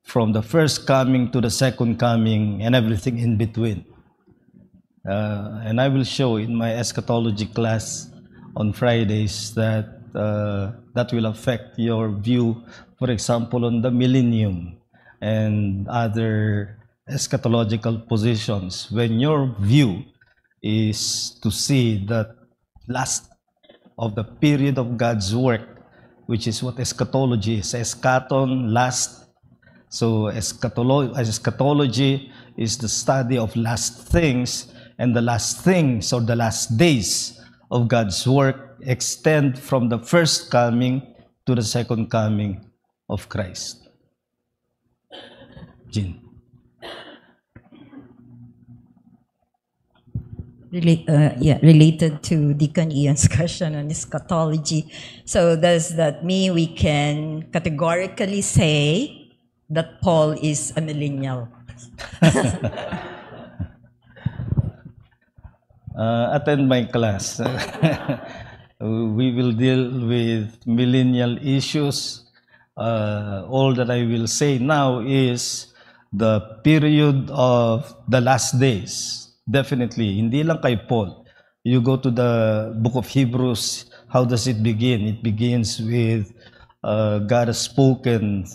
from the first coming to the second coming and everything in between. And I will show in my eschatology class on Fridays that that will affect your view, for example, on the millennium and other eschatological positions. When your view is to see that last of the period of God's work, which is what eschatology is. Eschaton, last. So eschatology is the study of last things, and the last things or the last days of God's work extend from the first coming to the second coming of Christ. Jean. Related to Deacon Ian's question on eschatology. So does that mean we can categorically say that Paul is a millennial? Attend my class. We will deal with millennial issues. All that I will say now is the period of the last days. Definitely, hindi lang kay Paul. You go to the book of Hebrews, how does it begin? It begins with God has spoken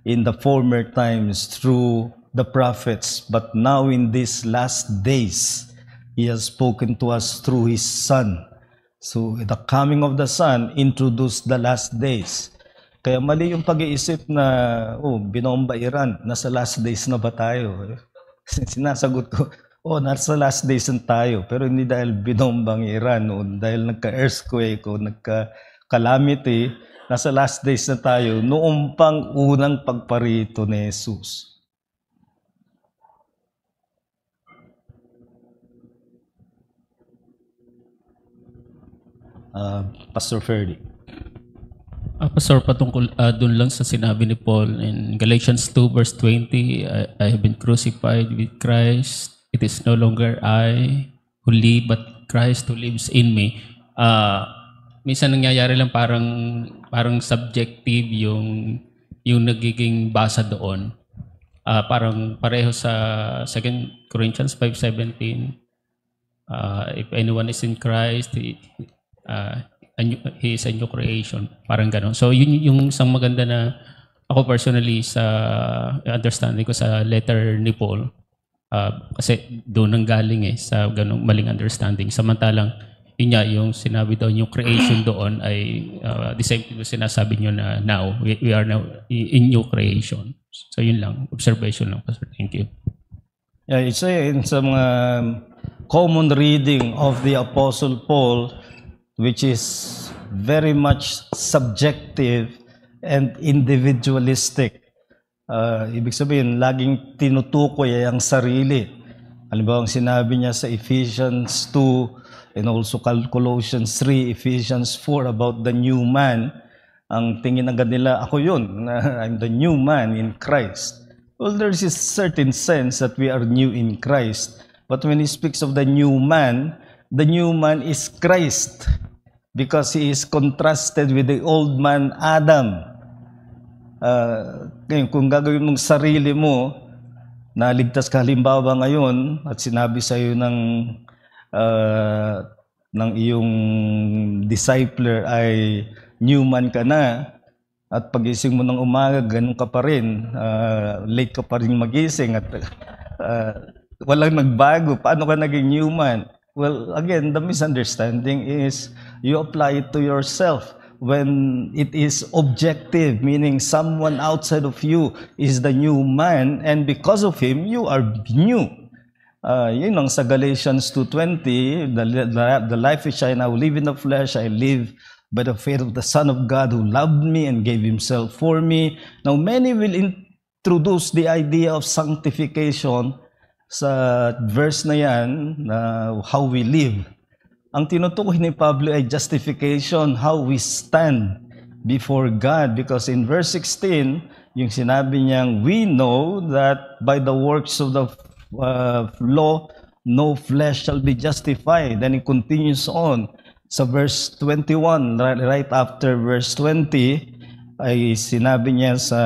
in the former times through the prophets, but now in these last days, He has spoken to us through His Son. So the coming of the Son introduced the last days. Kaya mali yung pag-iisip na, binomba Iran, nasa last days na ba tayo? Sinasagot ko, nasa last days na tayo. Pero hindi dahil binombang Iran, o dahil nagka-earthquake, o nagka-calamity, nasa last days na tayo, noong pang unang pagparito ni Jesus. Pastor Ferdy. Pastor, patungkol dun lang sa sinabi ni Paul in Galatians 2 verse 20, I have been crucified with Christ. It is no longer I who live, but Christ who lives in me. Minsan nangyayari lang parang subjective yung nagiging basa doon. Parang pareho sa 2 Corinthians 5:17. If anyone is in Christ, he is a new creation. Parang gano'n. So, yun yung isang maganda na ako personally sa understanding ko sa letter ni Paul. Kasi doon nang galing sa ganong maling understanding. Samantalang, yun nga, yung sinabi doon, yung creation doon ay the same thing yung sinasabi nyo na now. We are now in new creation. So, yun lang. Observation lang, Pastor. Thank you. Yeah, it's in some common reading of the Apostle Paul, which is very much subjective and individualistic. Ibig sabihin, laging tinutukoy ang sarili. Halimbawa, ang sinabi niya sa Ephesians 2 and also Colossians 3, Ephesians 4 about the new man, ang tingin agad nila, ako yun, I'm the new man in Christ. Well, there's a certain sense that we are new in Christ. But when he speaks of the new man is Christ, because he is contrasted with the old man Adam. Ngayon, kung gagawin mong sarili mo, naligtas ka halimbawa ngayon, at sinabi sa iyo ng iyong discipler ay new man ka na, at pagising mo ng umaga, ganun ka pa rin, late ka pa rin magising, at walang nagbago, paano ka naging new man? Well, again, the misunderstanding is you apply it to yourself when it is objective, meaning someone outside of you is the new man, and because of him, you are new. Yun ang sa Galatians 2:20, the life which I now live in the flesh, I live by the faith of the Son of God who loved me and gave himself for me. Now, many will introduce the idea of sanctification sa verse na yan, how we live. Ang tinutukoy ni Pablo ay justification, how we stand before God. Because in verse 16, yung sinabi niyang, we know that by the works of the law, no flesh shall be justified. Then it continues on. Sa verse 21, right after verse 20, ay sinabi niya sa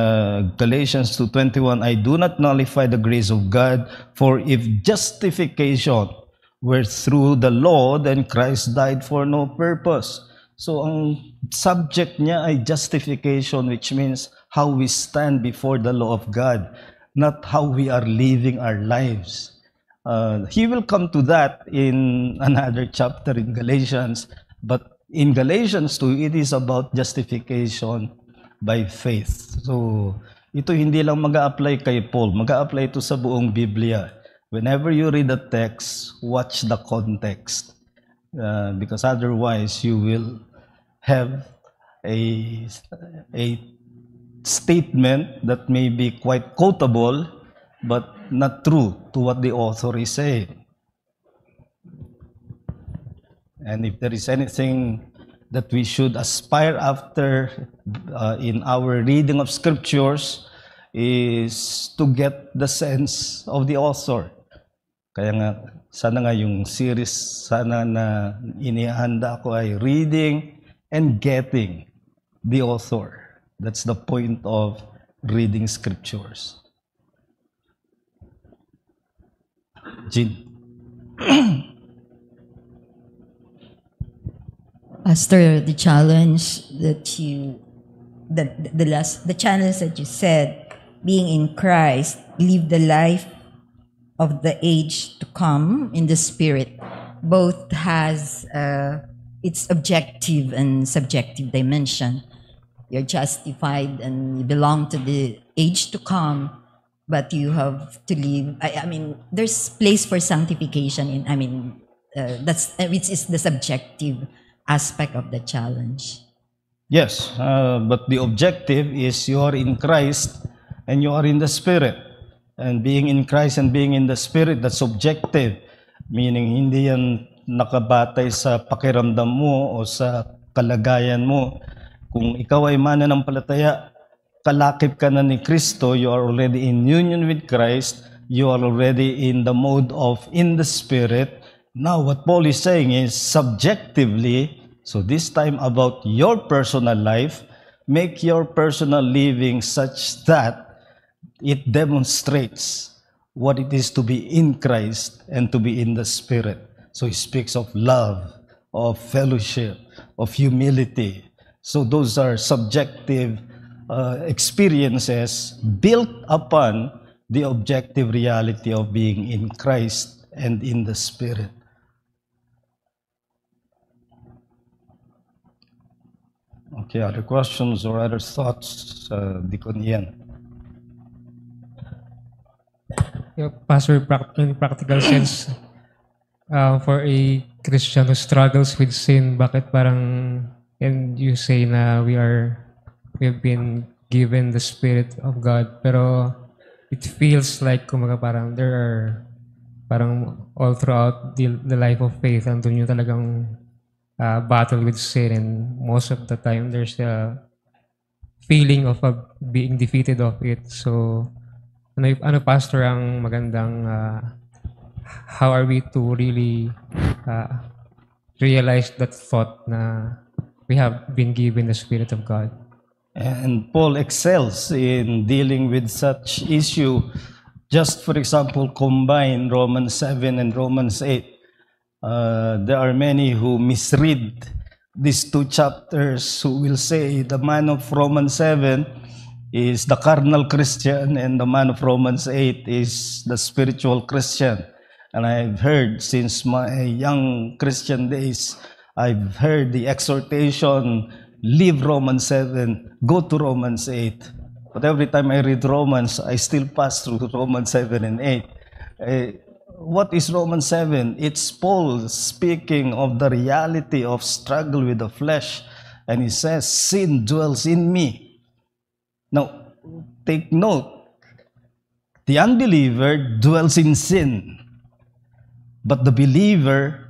Galatians 2:21, I do not nullify the grace of God, for if justification were through the law, then Christ died for no purpose. So ang subject niya ay justification, which means how we stand before the law of God, not how we are living our lives. He will come to that in another chapter in Galatians, but in Galatians 2, it is about justification by faith. So, ito hindi lang mag-a-apply kay Paul, mag-a-apply ito sa buong Biblia. Whenever you read a text, watch the context. Because otherwise, you will have a statement that may be quite quotable, but not true to what the author is saying. And if there is anything that we should aspire after in our reading of scriptures is to get the sense of the author. Kaya nga, sana nga yung series sana na inihanda ko ay reading and getting the author. That's the point of reading scriptures. Jean. Pastor, the challenge that the challenge that you said, being in Christ, live the life of the age to come in the Spirit, both has its objective and subjective dimension. You're justified and you belong to the age to come, but you have to live. I mean, there's place for sanctification which is the subjective aspect of the challenge. Yes, but the objective is you are in Christ and you are in the Spirit. And being in Christ and being in the Spirit, that's objective. Meaning, hindi yan nakabatay sa pakiramdam mo o sa kalagayan mo. Kung ikaw ay mananampalataya, kalakip ka na ni Kristo, you are already in union with Christ, you are already in the mode of in the Spirit. Now, what Paul is saying is subjectively, so this time about your personal life, make your personal living such that it demonstrates what it is to be in Christ and to be in the Spirit. So he speaks of love, of fellowship, of humility. So those are subjective experiences built upon the objective reality of being in Christ and in the Spirit. Okay, other questions or other thoughts, Deacon Ian? Yeah, Pastor, in practical sense, for a Christian who struggles with sin, bakit parang, and you say na we've been given the Spirit of God, pero it feels like kumaga parang there are parang all throughout the life of faith, andun yung talagang battle with sin, and most of the time there's a feeling of being defeated of it. So, ano Pastor ang magandang how are we to really realize that thought na we have been given the Spirit of God? And Paul excels in dealing with such issue. Just for example, combine Romans 7 and Romans 8. There are many who misread these two chapters, who will say the man of Romans 7 is the carnal Christian and the man of Romans 8 is the spiritual Christian. And I've heard since my young Christian days, I've heard the exhortation, leave Romans 7, go to Romans 8. But every time I read Romans, I still pass through Romans 7 and 8. What is Romans 7? It's Paul speaking of the reality of struggle with the flesh. And he says, sin dwells in me. Now, take note, the unbeliever dwells in sin. But the believer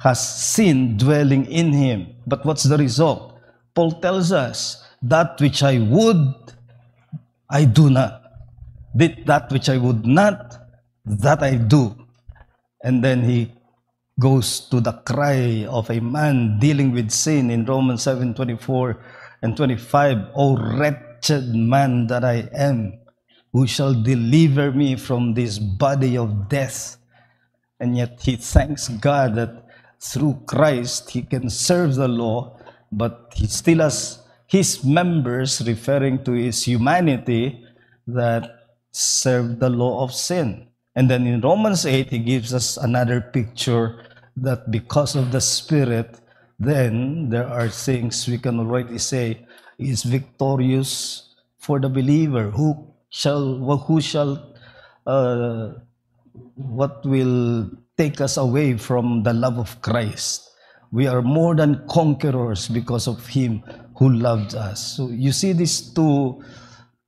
has sin dwelling in him. But what's the result? Paul tells us, that which I would, I do not. That which I would not, that I do. And then he goes to the cry of a man dealing with sin in Romans 7:24 and 25. O wretched man that I am, who shall deliver me from this body of death? And yet he thanks God that through Christ he can serve the law, but he still has his members, referring to his humanity, that serve the law of sin. And then in Romans 8, he gives us another picture that because of the Spirit, then there are things we can already say is victorious for the believer. What will take us away from the love of Christ? We are more than conquerors because of Him who loved us. So you see these two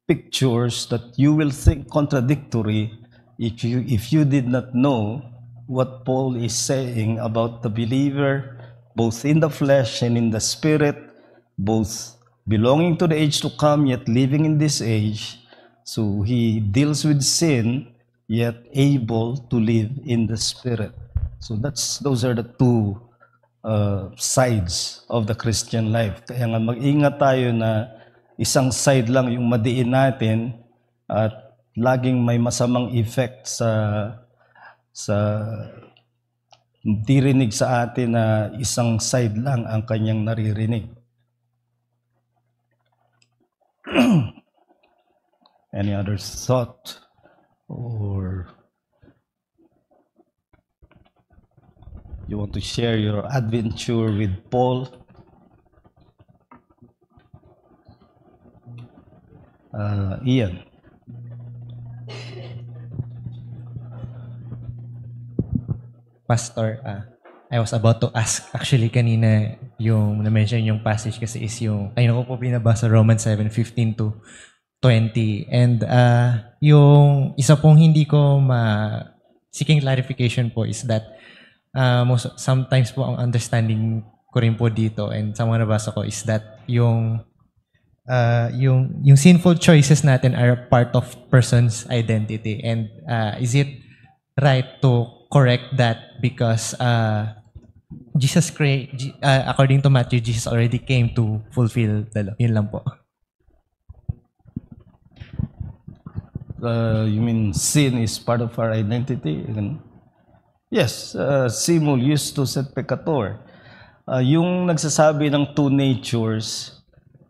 pictures that you will think contradictory if you did not know what Paul is saying about the believer, both in the flesh and in the spirit, both belonging to the age to come yet living in this age. So he deals with sin yet able to live in the spirit. So those are the two sides of the Christian life. Kaya nga mag-ingat tayo na isang side lang yung madiin natin at laging may masamang effect sa dirinig sa atin na isang side lang ang kanyang naririnig. Any other thought or you want to share your adventure with Paul? Ian. Pastor, I was about to ask actually kanina yung na-mention yung passage kasi is yung ayun ko po binabasa Romans 7:15 to 20 and yung isa pong hindi ko seeking clarification po is that sometimes po ang understanding ko rin po dito and sa mga nabasa ko is that yung sinful choices natin are part of person's identity. And is it right to correct that because according to Matthew, Jesus already came to fulfill the law. Yun lang po. You mean sin is part of our identity? Yes, simul justus et peccator. Yung nagsasabi ng two natures,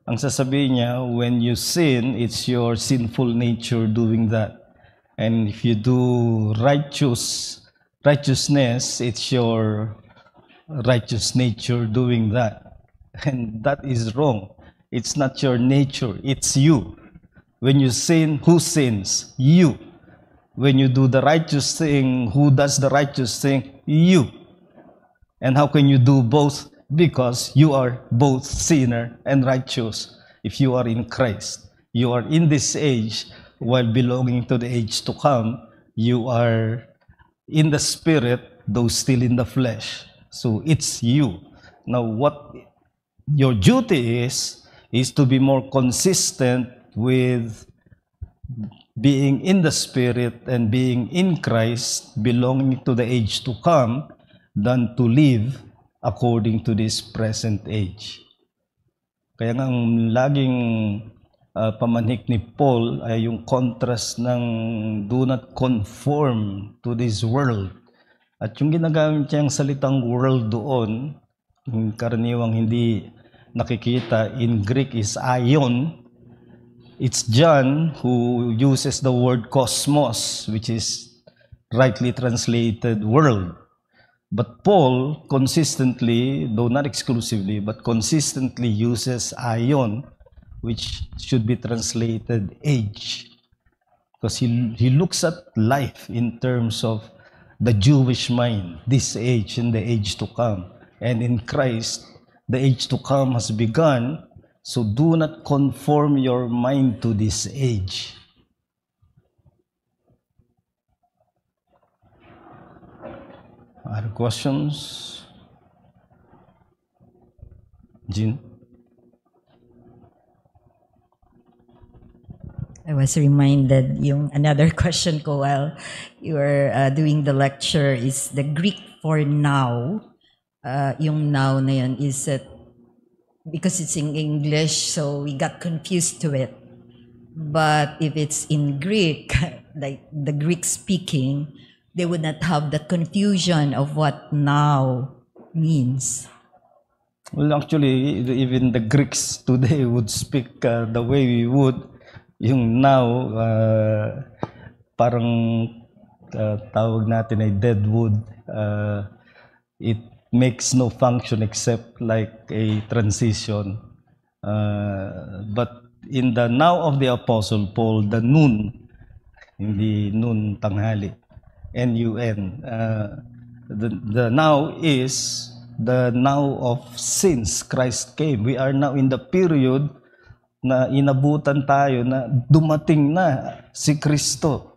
ang sasabihin niya, when you sin, it's your sinful nature doing that. And if you do righteousness, it's your righteous nature doing that. And that is wrong. It's not your nature, it's you. When you sin, who sins? You. When you do the righteous thing, who does the righteous thing? You. And how can you do both? Because you are both sinner and righteous. If you are in Christ, you are in this age while belonging to the age to come. You are in the spirit, though still in the flesh. So it's you. Now what your duty is to be more consistent with being in the Spirit and being in Christ, belonging to the age to come, than to live according to this present age. Kaya nga ang laging pamanhik ni Paul ay yung contrast ng do not conform to this world. At yung ginagamit niyang salitang world doon, yung karaniwang hindi nakikita, in Greek is aion. It's John who uses the word cosmos, which is rightly translated world. But Paul consistently, though not exclusively, but consistently uses aion, which should be translated age. Because he looks at life in terms of the Jewish mind, this age and the age to come. And in Christ, the age to come has begun. So do not conform your mind to this age. Other questions? Jean? I was reminded yung another question ko while you were doing the lecture is the Greek for now. Yung now na yun is because it's in English, so we got confused to it. But if it's in Greek, like the Greek speaking, they would not have that confusion of what now means. Well, actually, even the Greeks today would speak the way we would. Yung now, parang tawag natin ay dead wood. It makes no function except like a transition. But in the now of the Apostle Paul, the noon, hindi noon tanghali, N-U-N, the now is the now of since Christ came. We are now in the period na inabutan tayo na dumating na si Kristo.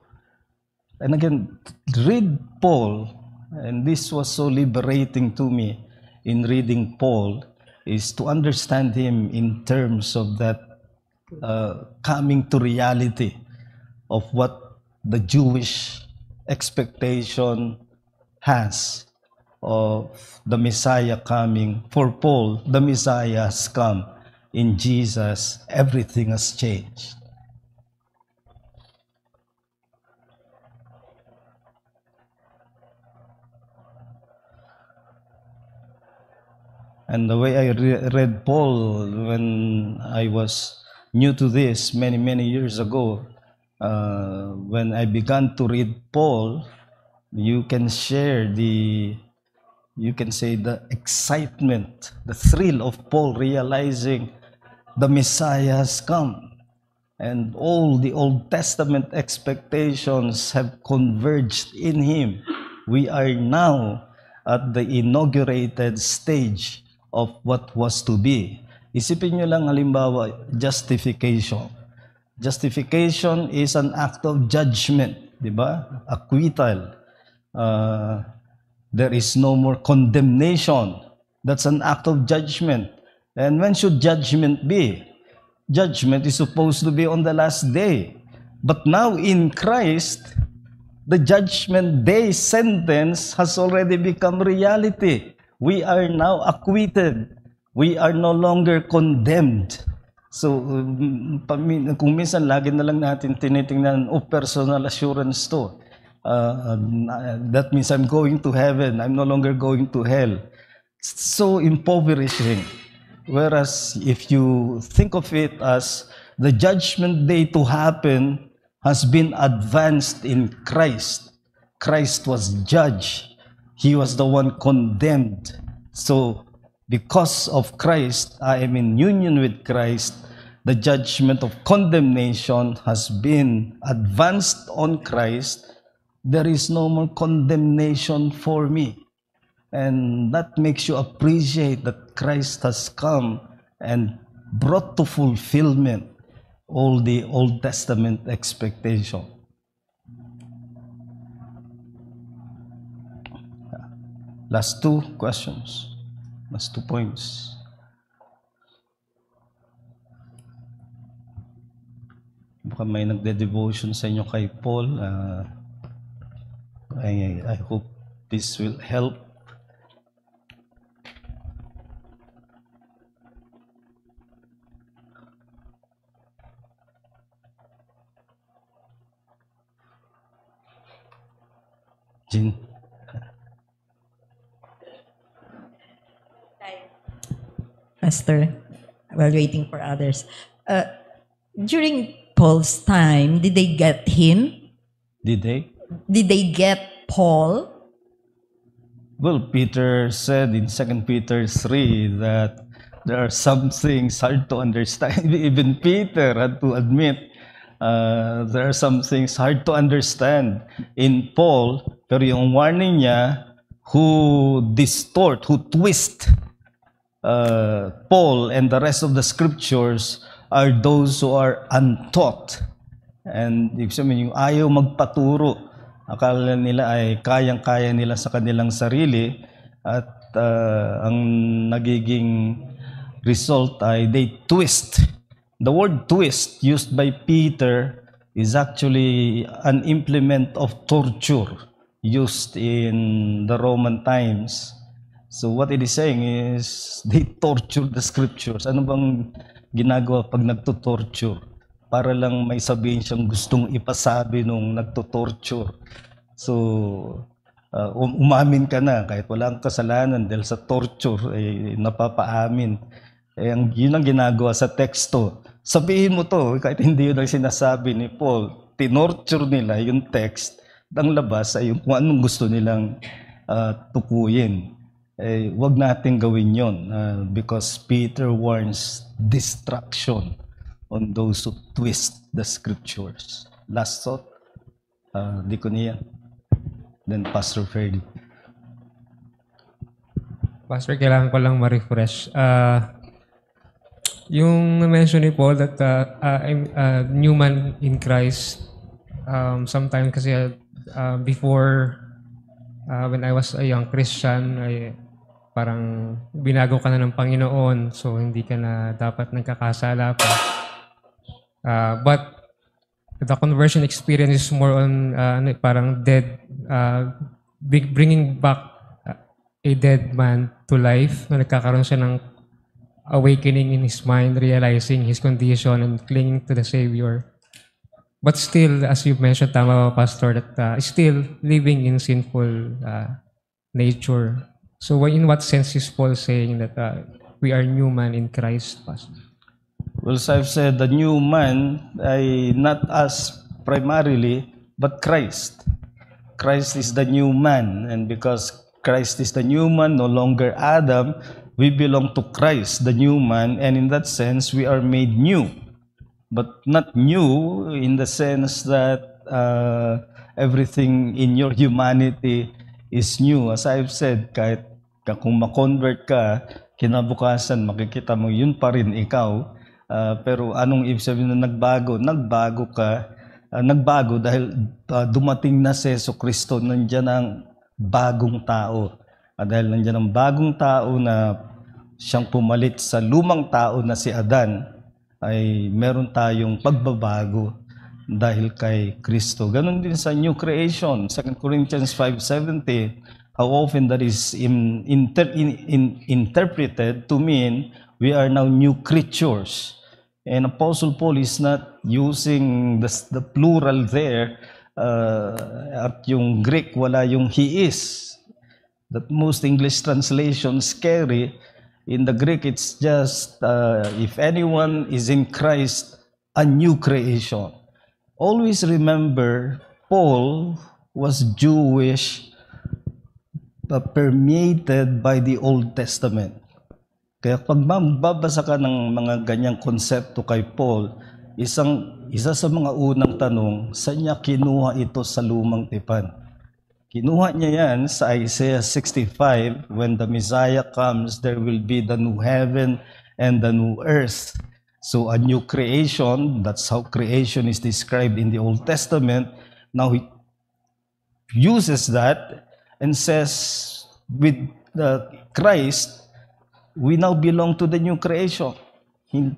And again, read Paul. And this was so liberating to me in reading Paul, is to understand him in terms of that coming to reality of what the Jewish expectation has of the Messiah coming. For Paul, the Messiah has come. In Jesus, everything has changed. And the way I read Paul when I was new to this many years ago, when I began to read Paul, you can share the excitement, the thrill of Paul realizing the Messiah has come. And all the Old Testament expectations have converged in Him. We are now at the inaugurated stage of what was to be. Isipin nyo lang halimbawa, justification. Justification is an act of judgment, di ba? Acquittal. There is no more condemnation. That's an act of judgment. And when should judgment be? Judgment is supposed to be on the last day. But now in Christ, the judgment day sentence has already become reality. We are now acquitted. We are no longer condemned. So, kung minsan lagi na lang natin tinitingnan, personal assurance to. That means I'm going to heaven. I'm no longer going to hell. So impoverishing. Whereas if you think of it as the judgment day to happen has been advanced in Christ. Christ was judged. He was the one condemned. So because of Christ, I am in union with Christ. The judgment of condemnation has been advanced on Christ. There is no more condemnation for me. And that makes you appreciate that Christ has come and brought to fulfillment all the Old Testament expectation. Last two questions. Last 2 points. Baka may nagde-devotion sa inyo kay Paul. I hope this will help. Jin. Pastor, while waiting for others. During Paul's time, did they get him? Did they? Did they get Paul? Well, Peter said in 2 Peter 3 that there are some things hard to understand. Even Peter had to admit there are some things hard to understand in Paul. Pero yung warning niya, who twist Paul and the rest of the scriptures are those who are untaught. And ibig sabihin, yung ayaw magpaturo. Akala nila ay kayang-kaya nila sa kanilang sarili at ang nagiging result ay they twist. The word twist used by Peter is actually an implement of torture used in the Roman times. So what it is saying is they torture the scriptures. Ano bang ginagawa pag nagtutorture? Para lang may sabihin siyang gustong ipasabi nung nagtutorture. So, umamin ka na kahit wala kang kasalanan dahil sa torture, napapaamin. Yun ang ginagawa sa teksto. Sabihin mo to, kahit hindi yun ang sinasabi ni Paul, tinorture nila yung text, ang labas ay yung kung anong gusto nilang tukuyin. Wag natin gawin yun because Peter warns destruction on those who twist the scriptures. Last thought, Deaconia, then Pastor Ferdy. Pastor, kailangan ko lang ma-refresh. Yung mention ni Paul that I'm a new man in Christ, sometimes kasi before, when I was a young Christian, parang binago ka na ng Panginoon, so hindi ka na dapat nagkakasala pa. But the conversion experience is more on parang dead, bringing back a dead man to life, na nagkakaroon siya ng awakening in his mind, realizing his condition and clinging to the Savior. But still, as you mentioned, tama Pastor, that still living in sinful nature. So in what sense is Paul saying that we are new man in Christ, Pastor? Well, as I've said, the new man ay not us primarily, but Christ. Christ is the new man, and because Christ is the new man, no longer Adam, we belong to Christ, the new man, and in that sense, we are made new. But not new in the sense that everything in your humanity is new. As I've said, kahit kung ma-convert ka, kinabukasan makikita mo yun pa rin ikaw. Pero anong ibig sabihin na nagbago? Nagbago ka. Nagbago dahil dumating na si Jesucristo, nandiyan ang bagong tao. At dahil nandiyan ang bagong tao na siyang pumalit sa lumang tao na si Adan, ay meron tayong pagbabago dahil kay Kristo. Ganon din sa new creation, 2 Corinthians 5:17, how often that is interpreted to mean we are now new creatures. And Apostle Paul is not using the plural there, at yung Greek wala yung he is, that most English translations carry. In the Greek, it's just, if anyone is in Christ, a new creation. Always remember, Paul was Jewish, permeated by the Old Testament. Kaya pag babasa ka ng mga ganyang konsepto kay Paul, isa sa mga unang tanong, saan niya kinuha ito sa lumang tipan? Kinuha niya yan sa Isaiah 65, when the Messiah comes, there will be the new heaven and the new earth. So a new creation, that's how creation is described in the Old Testament. Now he uses that and says, with Christ, we now belong to the new creation.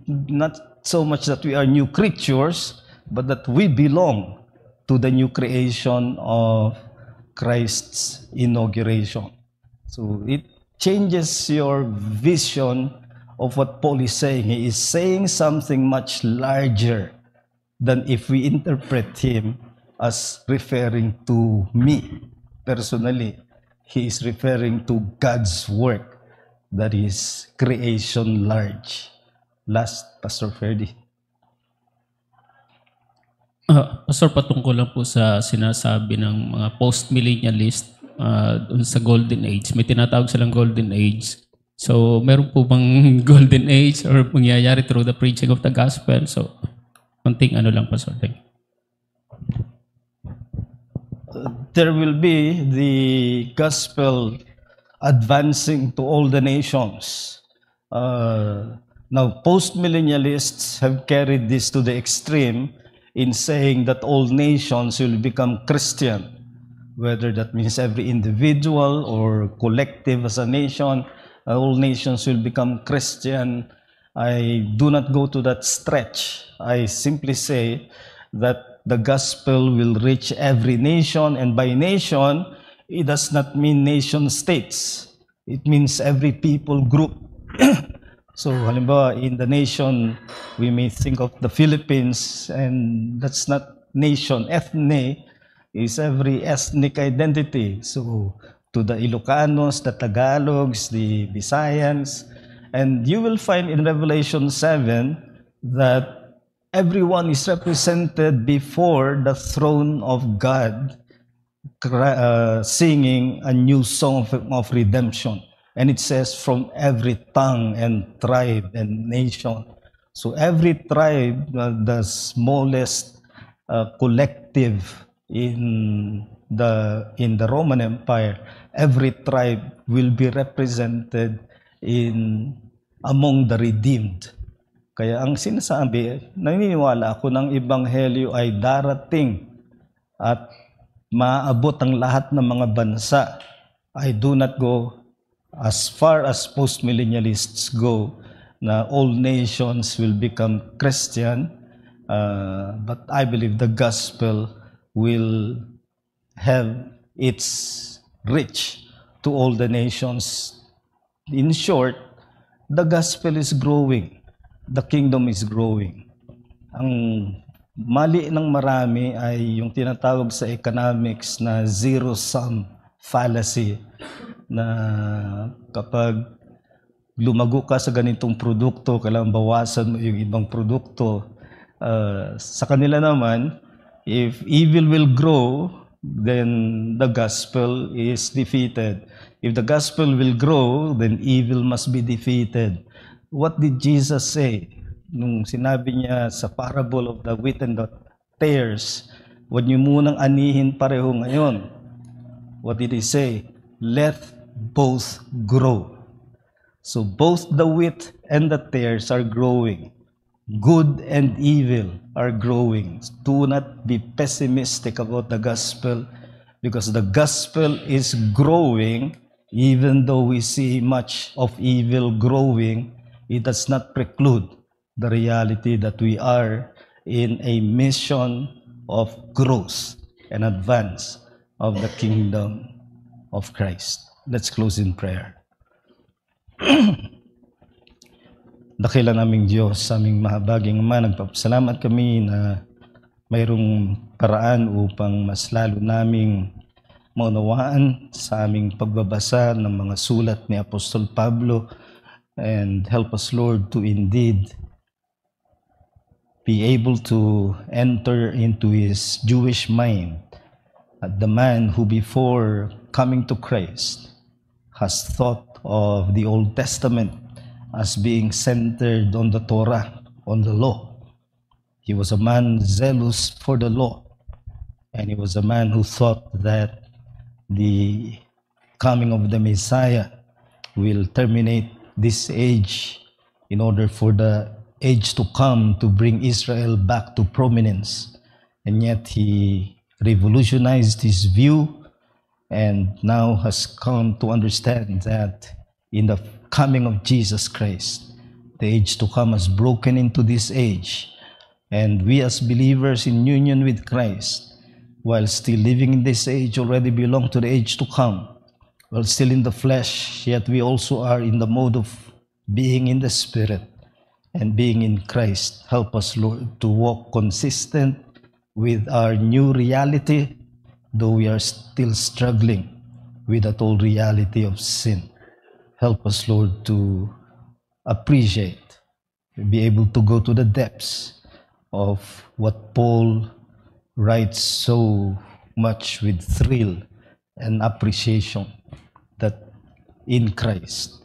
Not so much that we are new creatures, but that we belong to the new creation of Christ's inauguration. So it changes your vision of what Paul is saying. He is saying something much larger than if we interpret him as referring to me personally. He is referring to God's work, that is creation large. Last, Pastor Ferdy. Pastor, patungkol lang po sa sinasabi ng mga post-millennialist dun sa Golden Age. May tinatawag silang Golden Age. So, meron po bang Golden Age or mangyayari through the preaching of the gospel? So, konting ano lang, Pastor. There will be the gospel advancing to all the nations. Now, post-millennialists have carried this to the extreme in saying that all nations will become Christian, whether that means every individual or collective as a nation, all nations will become Christian. I do not go to that stretch. I simply say that the gospel will reach every nation, and by nation, it does not mean nation states. It means every people group. So, halimbawa, in the nation, we may think of the Philippines, and that's not nation. Ethne is every ethnic identity. So, to the Ilocanos, the Tagalogs, the Visayans, and you will find in Revelation 7 that everyone is represented before the throne of God, singing a new song of redemption. And it says from every tongue and tribe and nation. So every tribe, the smallest collective in the Roman Empire, every tribe will be represented among the redeemed. Kaya ang sinasabi, naniniwala ako ng Ebanghelyo ay darating at maabot ang lahat ng mga bansa. I do not go as far as post-millennialists go, na all nations will become Christian, but I believe the gospel will have its reach to all the nations. In short, the gospel is growing. The kingdom is growing. Ang mali ng marami ay yung tinatawag sa economics na zero-sum fallacy, na kapag lumago ka sa ganitong produkto, kailangan bawasan mo yung ibang produkto. Sa kanila naman, if evil will grow, then the gospel is defeated. If the gospel will grow, then evil must be defeated. What did Jesus say? Nung sinabi niya sa parable of the wheat and the tares, huwag niyo munang anihin pareho ngayon. What did he say? Let both grow. So both the wheat and the tares are growing. Good and evil are growing. Do not be pessimistic about the gospel, because the gospel is growing Even though we see much of evil growing, it does not preclude the reality that we are in a mission of growth and advance of the kingdom of Christ. Let's close in prayer. Dakila naming Diyos, aming mahabaging Ama, nagpapasalamat kami na mayroong paraan upang mas lalo naming maunawaan sa aming pagbabasa ng mga sulat ni Apostol Pablo, and help us, Lord, to indeed be able to enter into his Jewish mind, the man who before coming to Christ has thought of the Old Testament as being centered on the Torah, on the law. He was a man zealous for the law, and he was a man who thought that the coming of the Messiah will terminate this age in order for the age to come to bring Israel back to prominence. And yet he revolutionized his view and now has come to understand that in the coming of Jesus Christ, the age to come has broken into this age. And we as believers in union with Christ, while still living in this age, already belong to the age to come. While still in the flesh, yet we also are in the mode of being in the Spirit and being in Christ. Help us, Lord, to walk consistent with our new reality, though we are still struggling with that old reality of sin. Help us, Lord, to appreciate, be able to go to the depths of what Paul writes so much with thrill and appreciation, that in Christ,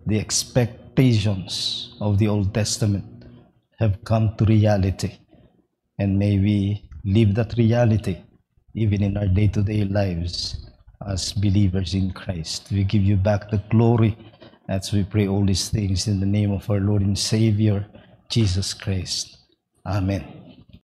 the expectations of the Old Testament have come to reality. And may we live that reality even in our day-to-day lives as believers in Christ. We give you back the glory as we pray all these things in the name of our Lord and Savior, Jesus Christ. Amen.